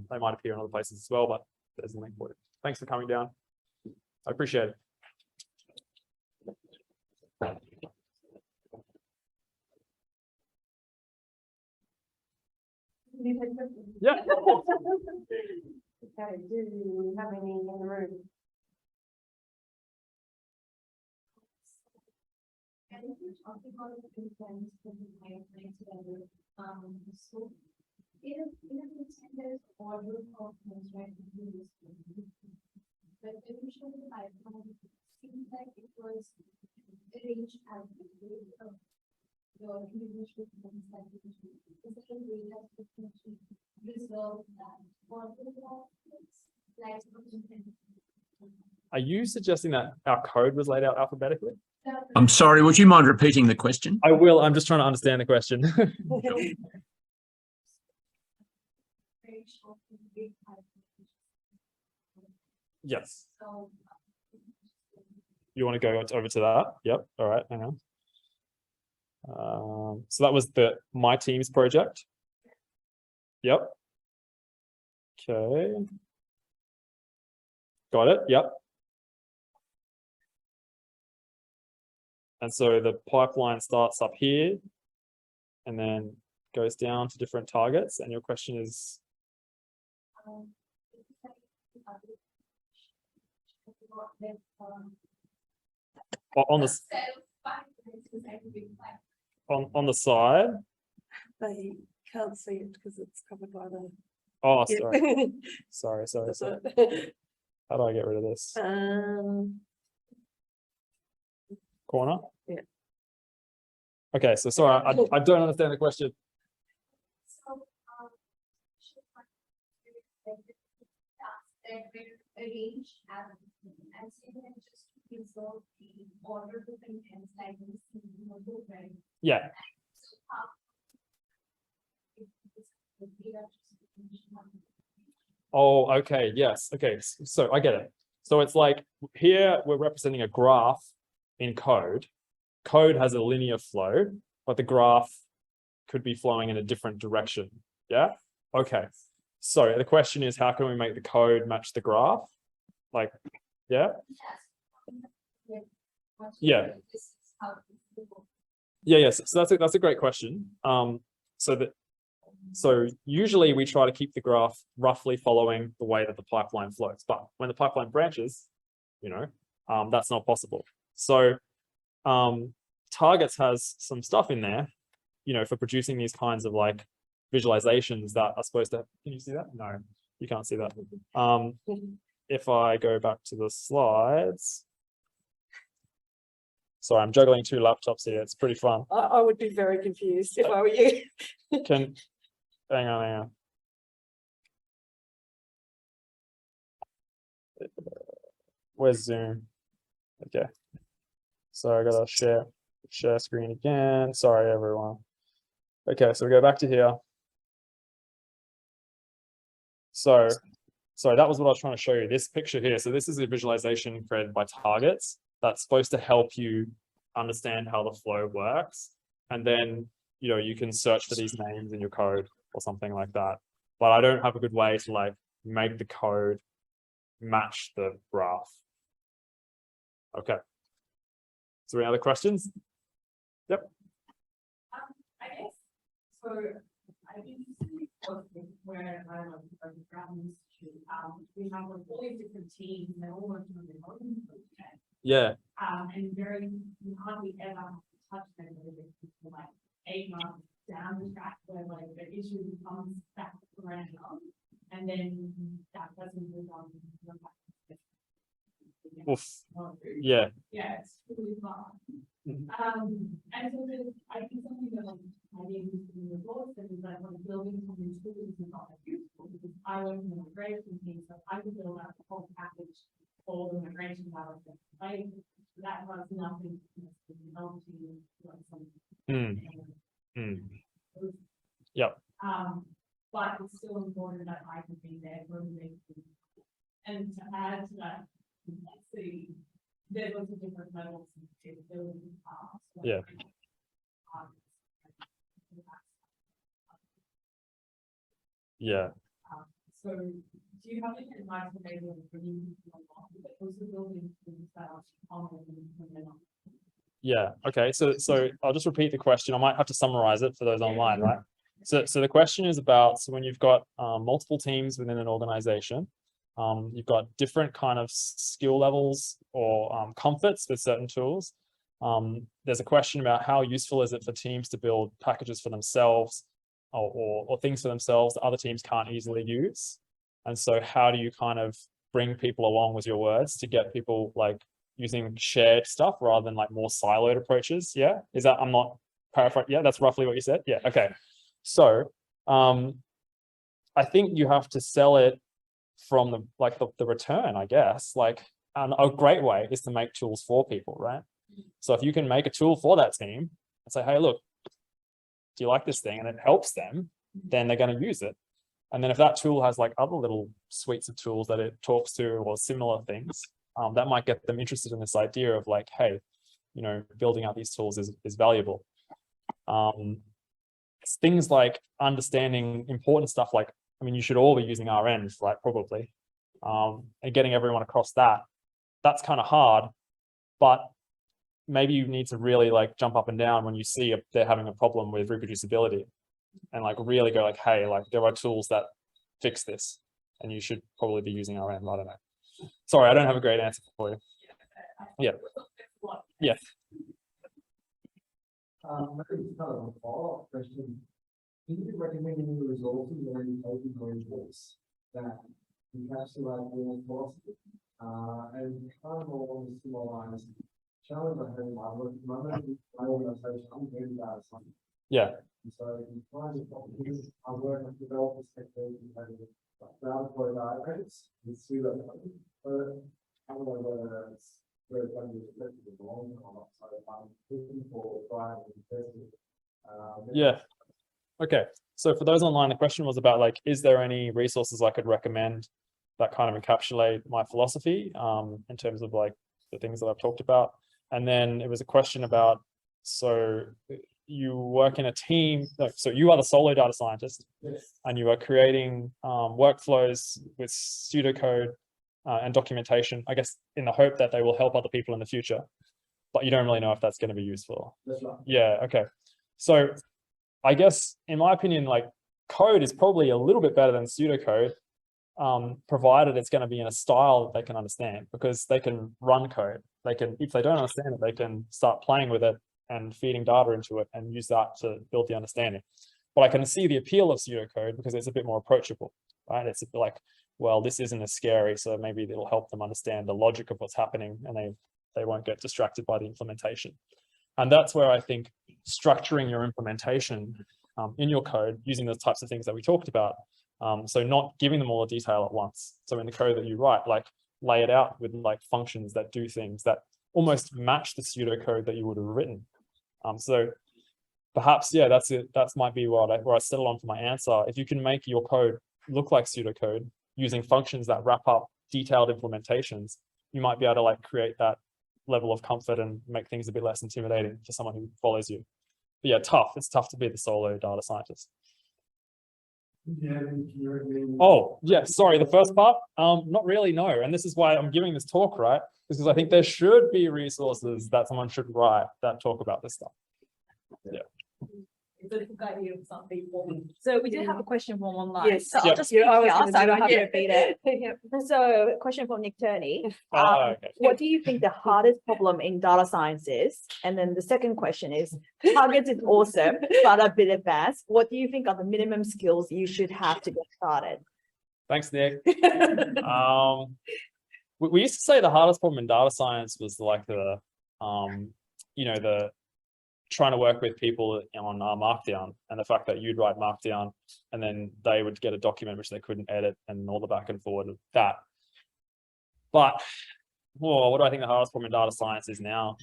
They might appear in other places as well, but there's a link for it. Thanks for coming down. I appreciate it. Yeah. Okay, do we have any in the room? I think we're talking about the things that we might bring together. So in a standard or group of things, right? But initially, I seemed like it was arranged as your individual things that you do. The second way that you can resolve that or like Are you suggesting that our code was laid out alphabetically? I'm sorry, would you mind repeating the question? I will. I'm just trying to understand the question. Yes. You want to go over to that? Yep. All right. Hang on. So that was my team's project. Yep. Okay. Got it. Yep. And so the pipeline starts up here and then goes down to different targets. And your question is? got left, On the, sales, finances, everything like. on the side. They can't see it because it's covered by the. Oh, Yeah. sorry. That's Sorry. it. How do I get rid of this? Corner? Yeah. Okay, so sorry, I don't understand the question. So, should I arrange and so then just resolve the order of contents like this in the book, right? Yeah, So, if this would be that just oh, okay, yes, okay, so I get it. So it's like, here we're representing a graph in code. Code has a linear flow, but the graph could be flowing in a different direction, yeah? Okay, so the question is, how can we make the code match the graph? Like, yeah? Yeah. This is how it's Yeah, yes. So that's a great question. So usually we try to keep the graph roughly following the way that the pipeline flows, but when the pipeline branches, you know, that's not possible. So Targets has some stuff in there, you know, for producing these kinds of like visualizations that are supposed to. Can you see that? No, you can't see that. If I go back to the slides. Sorry, I'm juggling two laptops here. It's pretty fun. I would be very confused if I were you. Hang on. Where's Zoom? Okay. So I gotta share screen again. Sorry, everyone. Okay, so we go back to here. So that was what I was trying to show you. This picture here. So this is a visualization created by Targets that's supposed to help you understand how the flow works. And then, you know, you can search for these names in your code or something like that. But I don't have a good way to like make the code match the graph. Okay. So any other questions? Yep. I guess, so I've been working where I'm a ground institute, we have like all these different teams and they're all working on their own project. Yeah. And you hardly ever touch them with it, like 8 months down the track where like the issue becomes back around and then that person moves on. Oof. Yeah. Yeah, it's really far. Mhm. And so then I think something that like I didn't use in the course and is that when building something tools is not that useful because I work in the migration team, so I could build out the whole package for the migration development. Like that was nothing to help you like something. Yep. But it's still important that I can be there for the and to add to that complexity, there was a different levels of capability. Yeah. Yeah. So do you have any advice for maybe bringing people along, but also building things that are common when they're not? Yeah. Okay. So I'll just repeat the question. I might have to summarize it for those online, right? So the question is about, so when you've got multiple teams within an organization, you've got different kind of skill levels or comforts with certain tools. There's a question about how useful is it for teams to build packages for themselves or things for themselves that other teams can't easily use. And so how do you kind of bring people along with your words to get people like using shared stuff rather than like more siloed approaches? Yeah, is that, I'm not paraphrasing. Yeah, that's roughly what you said. Yeah. Okay. So I think you have to sell it from the return, I guess. Like, and a great way is to make tools for people, right? So if you can make a tool for that team and say, hey, look, do you like this thing? And it helps them, then they're going to use it. And then if that tool has like other little suites of tools that it talks to or similar things, that might get them interested in this idea of like, hey, you know, building out these tools is valuable. It's things like understanding important stuff like, I mean, you should all be using RNs, like probably, and getting everyone across that. That's kind of hard, but maybe you need to really like jump up and down when you see they're having a problem with reproducibility and like really go like, hey, like there are tools that fix this and you should probably be using RN. I don't know. Sorry, I don't have a great answer for you. Yeah. Yes. Maybe it's kind of a follow-up question. Can you recommend any resources or any papers or reports that encapsulate your philosophy? And kind of along the similar lines, challenge I have in my work, my organization, I'm very bad at something. Yeah. And so in trying to opportunities, I work with developers techniques and data for database with pseudo code. But I don't know whether it's where it's going to be reflected in the long term or not. So I'm looking for trying to test it. Yeah. Okay. So for those online, the question was about like, is there any resources I could recommend that kind of encapsulate my philosophy in terms of like the things that I've talked about? And then it was a question about, so you work in a team, so you are the solo data scientist, and you are creating workflows with pseudocode and documentation, I guess, in the hope that they will help other people in the future, but you don't really know if that's going to be useful. That's right. Yeah, okay. So I guess, in my opinion, like code is probably a little bit better than pseudocode, provided it's going to be in a style that they can understand, because they can run code. They can, if they don't understand it, they can start playing with it and feeding data into it and use that to build the understanding. But I can see the appeal of pseudocode because it's a bit more approachable, right? It's a bit like, well, this isn't as scary, so maybe it'll help them understand the logic of what's happening, and they won't get distracted by the implementation. And that's where I think structuring your implementation in your code using those types of things that we talked about. So not giving them all the detail at once. So in the code that you write, like lay it out with like functions that do things that almost match the pseudocode that you would have written. So perhaps, yeah, that's it. That might be where I settle on for my answer. If you can make your code look like pseudocode using functions that wrap up detailed implementations, you might be able to like create that level of comfort and make things a bit less intimidating for someone who follows you. But yeah, tough. It's tough to be the solo data scientist. Yeah, Oh, yeah, sorry, the first part, not really, no. And this is why I'm giving this talk, right? Because I think there should be resources that someone should write that talk about this stuff. Yeah. It's a good idea of some people. So we did have a question from online. Yes. So I'll Yeah. just Yeah, I read was it out, gonna so I do don't it. have to Yeah. repeat it. Yeah. So a question from Nick Turney. Okay. What do you think the hardest problem in data science is? And then the second question is, targets is awesome, but a bit advanced. What do you think are the minimum skills you should have to get started? Thanks, Nick. We used to say the hardest problem in data science was like the, the trying to work with people on Markdown, and the fact that you'd write Markdown and then they would get a document which they couldn't edit, and all the back and forward of that. But what do I think the hardest problem in data science is now?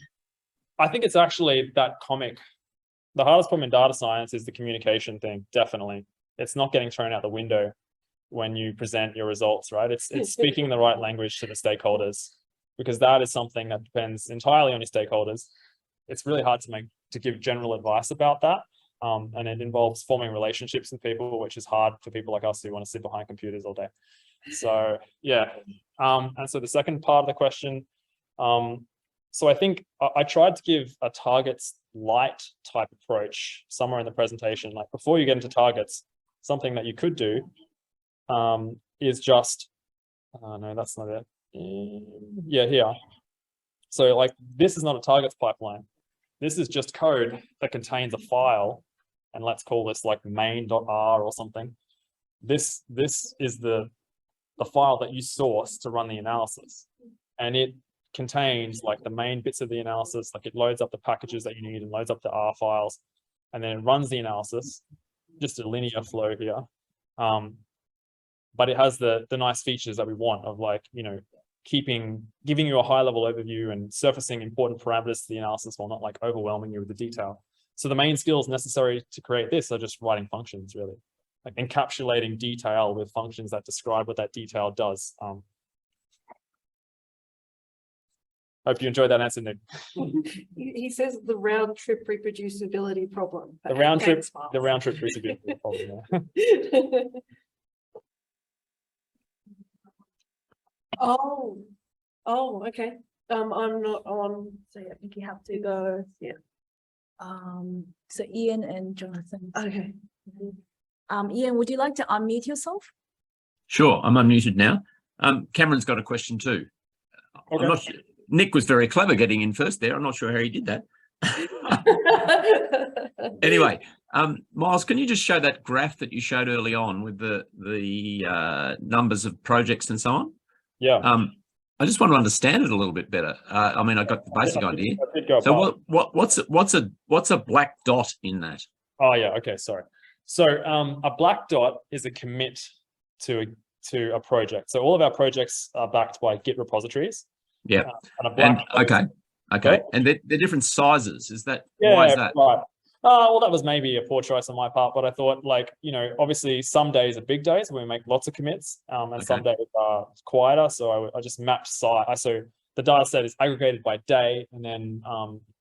I think it's actually that comic. The hardest problem in data science is the communication thing, definitely. It's not getting thrown out the window when you present your results, right? It's speaking the right language to the stakeholders, because that is something that depends entirely on your stakeholders. It's really hard to give general advice about that. And it involves forming relationships with people, which is hard for people like us who want to sit behind computers all day. So yeah. And so the second part of the question, so I think I tried to give a targets light type approach somewhere in the presentation. Like before you get into targets, something that you could do is just, no, that's not it. Yeah, here. So like, this is not a targets pipeline. This is just code that contains a file, and let's call this like main.r or something. This is the file that you source to run the analysis, and it contains like the main bits of the analysis. Like it loads up the packages that you need and loads up the R files, and then it runs the analysis, just a linear flow here. But it has the nice features that we want of like, giving you a high level overview and surfacing important parameters to the analysis while not like overwhelming you with the detail. So the main skills necessary to create this are just writing functions, really, like encapsulating detail with functions that describe what that detail does. Hope you enjoyed that answer, Nick. He says the round trip reproducibility problem. The round trip reproducibility problem. Yeah. Oh, okay. I'm not on. So I think you have to go. Yeah. So Ian and Jonathan. Okay. Ian, would you like to unmute yourself? Sure, I'm unmuted now. Cameron's got a question too. Okay. I'm not sure. Nick was very clever getting in first there. I'm not sure how he did that. Anyway, Miles, can you just show that graph that you showed early on with the numbers of projects and so on? Yeah. I just want to understand it a little bit better. I mean, I got the basic idea. I did go So apart. what's a black dot in that? Oh yeah, okay, sorry. So a black dot is a commit to a project. So all of our projects are backed by Git repositories. Yeah. And a black dot Okay. And they're different sizes. Is that yeah, why is that? Right. Well, that was maybe a poor choice on my part, but I thought, like, you know, obviously some days are big days when we make lots of commits, and some days are quieter. So I just mapped size. So the data set is aggregated by day, and then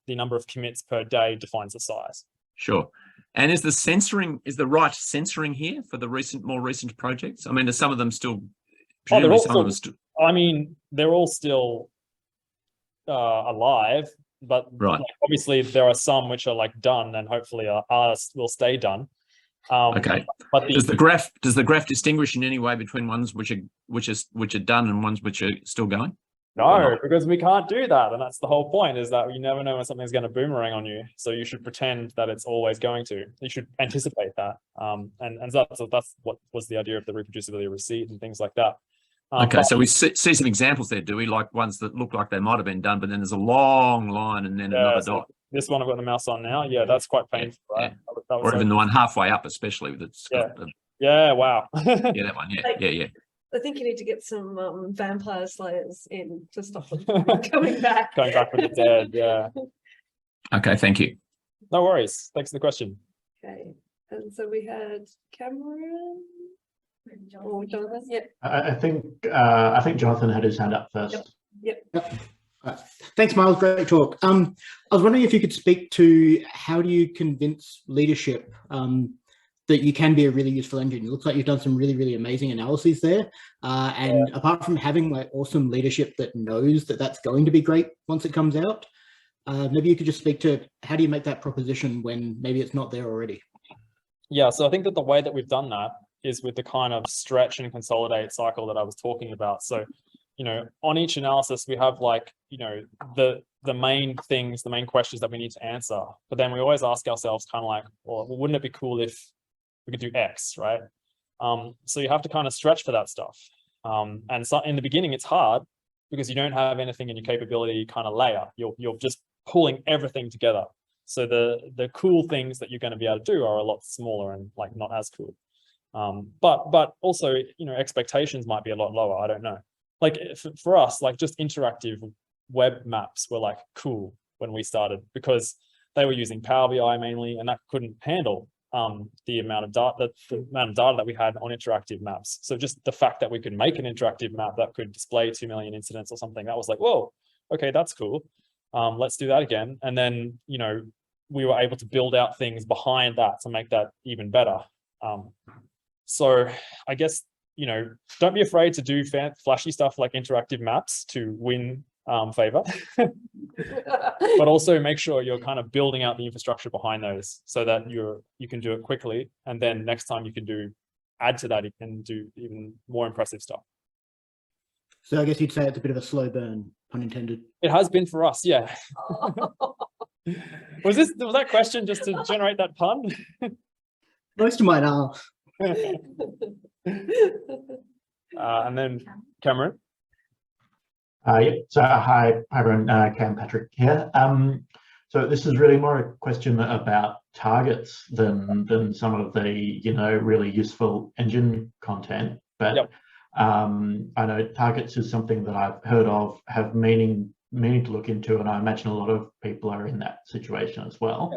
the number of commits per day defines the size. Sure. And is the right censoring here for the more recent projects? I mean, are some of them still? Presumably some of them still. I mean, they're all still alive, but right. Like, obviously there are some which are like done, and hopefully will stay done. Okay. But does the graph distinguish in any way between ones which are done and ones which are still going? No, because we can't do that, and that's the whole point. Is that you never know when something's going to boomerang on you, so you should pretend that it's always going to. You should anticipate that, and that's what was the idea of the reproducibility receipt and things like that. Okay, so we see some examples there, do we? Like ones that look like they might have been done, but then there's a long line and then another dot. This one I've got the mouse on now. Yeah, that's quite painful, right? Yeah. Or even the one halfway up, especially that's got wow. yeah, that one. Yeah. I think you need to get some vampire slayers in to stop them coming back. Going back from the dead, yeah. Okay, thank you. No worries. Thanks for the question. Okay, and so we had Cameron. Or Jonathan? Yeah. I think Jonathan had his hand up first. Yep. Thanks, Miles. Great talk. I was wondering if you could speak to how do you convince leadership that you can be a really useful engine. It looks like you've done some really, really amazing analyses there. And apart from having like awesome leadership that knows that that's going to be great once it comes out, maybe you could just speak to how do you make that proposition when maybe it's not there already? Yeah, so I think that the way that we've done that is with the kind of stretch and consolidate cycle that I was talking about. So, you know, on each analysis, we have like, you know, the main things, the main questions that we need to answer. But then we always ask ourselves kind of like, well, wouldn't it be cool if we could do X, right? So you have to kind of stretch for that stuff. And so in the beginning, it's hard because you don't have anything in your capability kind of layer. You're just pulling everything together. So the cool things that you're going to be able to do are a lot smaller and like not as cool. But also, you know, expectations might be a lot lower. I don't know. Like for us, like just interactive web maps were like cool when we started because they were using Power BI mainly, and that couldn't handle the amount of data that we had on interactive maps. So just the fact that we could make an interactive map that could display 2 million incidents or something, that was like, whoa, okay, that's cool. Let's do that again. And then, you know, we were able to build out things behind that to make that even better. So I guess, you know, don't be afraid to do flashy stuff like interactive maps to win favor, but also make sure you're kind of building out the infrastructure behind those so that you can do it quickly. And then next time you can add to that, you can do even more impressive stuff. So I guess you'd say it's a bit of a slow burn, pun intended. It has been for us, yeah. Was that question just to generate that pun? Most of mine are. And then Cameron. So hi everyone, Cam Patrick here. So this is really more a question about targets than some of the, you know, really useful engine content. But I know targets is something that I've heard of, have meaning to look into, and I imagine a lot of people are in that situation as well.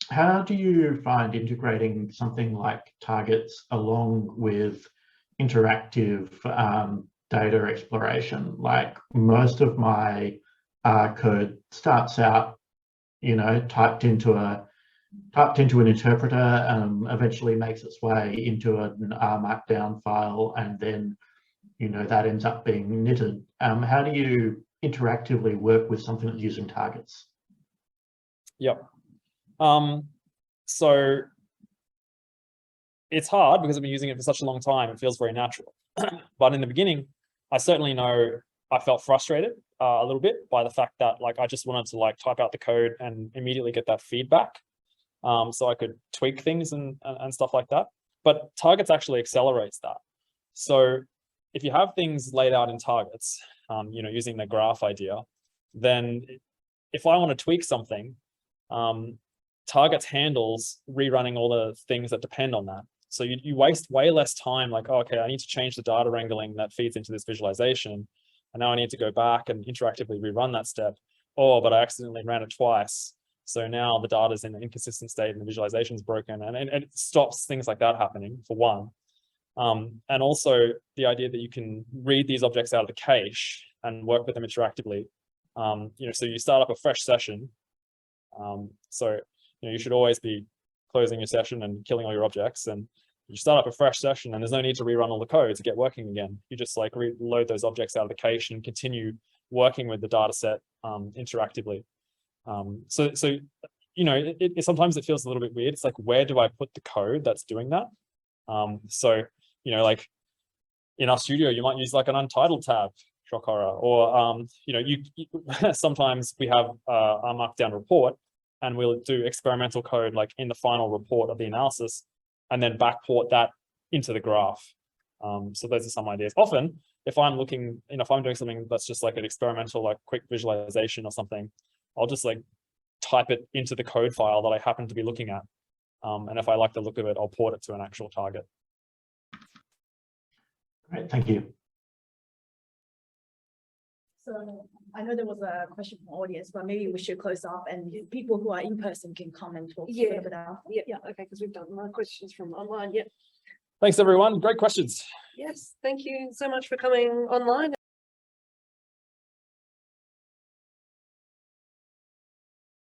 How do you find integrating something like targets along with interactive data exploration? Like most of my code starts out, you know, typed into an interpreter, eventually makes its way into an R Markdown file, and then, you know, that ends up being knitted. How do you interactively work with something that's using targets? Yep. So it's hard because I've been using it for such a long time. It feels very natural. But in the beginning, I certainly know I felt frustrated a little bit by the fact that like I just wanted to like type out the code and immediately get that feedback, so I could tweak things and stuff like that. But targets actually accelerates that. So if you have things laid out in targets, you know, using the graph idea, then if I want to tweak something, targets handles rerunning all the things that depend on that. So you waste way less time like, oh, okay, I need to change the data wrangling that feeds into this visualization. And now I need to go back and interactively rerun that step. Oh, but I accidentally ran it twice. So now the data is in an inconsistent state and the visualization is broken, and it stops things like that happening, for one. And also the idea that you can read these objects out of the cache and work with them interactively. You know, so you start up a fresh session. So, you know, you should always be closing your session and killing all your objects, and you start up a fresh session and there's no need to rerun all the code to get working again. You just like reload those objects out of the cache and continue working with the data set interactively. So, you know, sometimes it feels a little bit weird. It's like, where do I put the code that's doing that? So, you know, like in our studio, you might use like an untitled tab, shock horror, or, you know, sometimes we have a markdown report and we'll do experimental code like in the final report of the analysis and then backport that into the graph. So those are some ideas. Often, if I'm looking, you know, if I'm doing something that's just like an experimental, like quick visualization or something, I'll just like type it into the code file that I happen to be looking at. And if I like the look of it, I'll port it to an actual target. Great, thank you. So I know there was a question from the audience, but maybe we should close off and people who are in person can come and talk a little bit out. Yeah, okay, because we've done more questions from online. Yeah. Thanks, everyone. Great questions. Yes, thank you so much for coming online.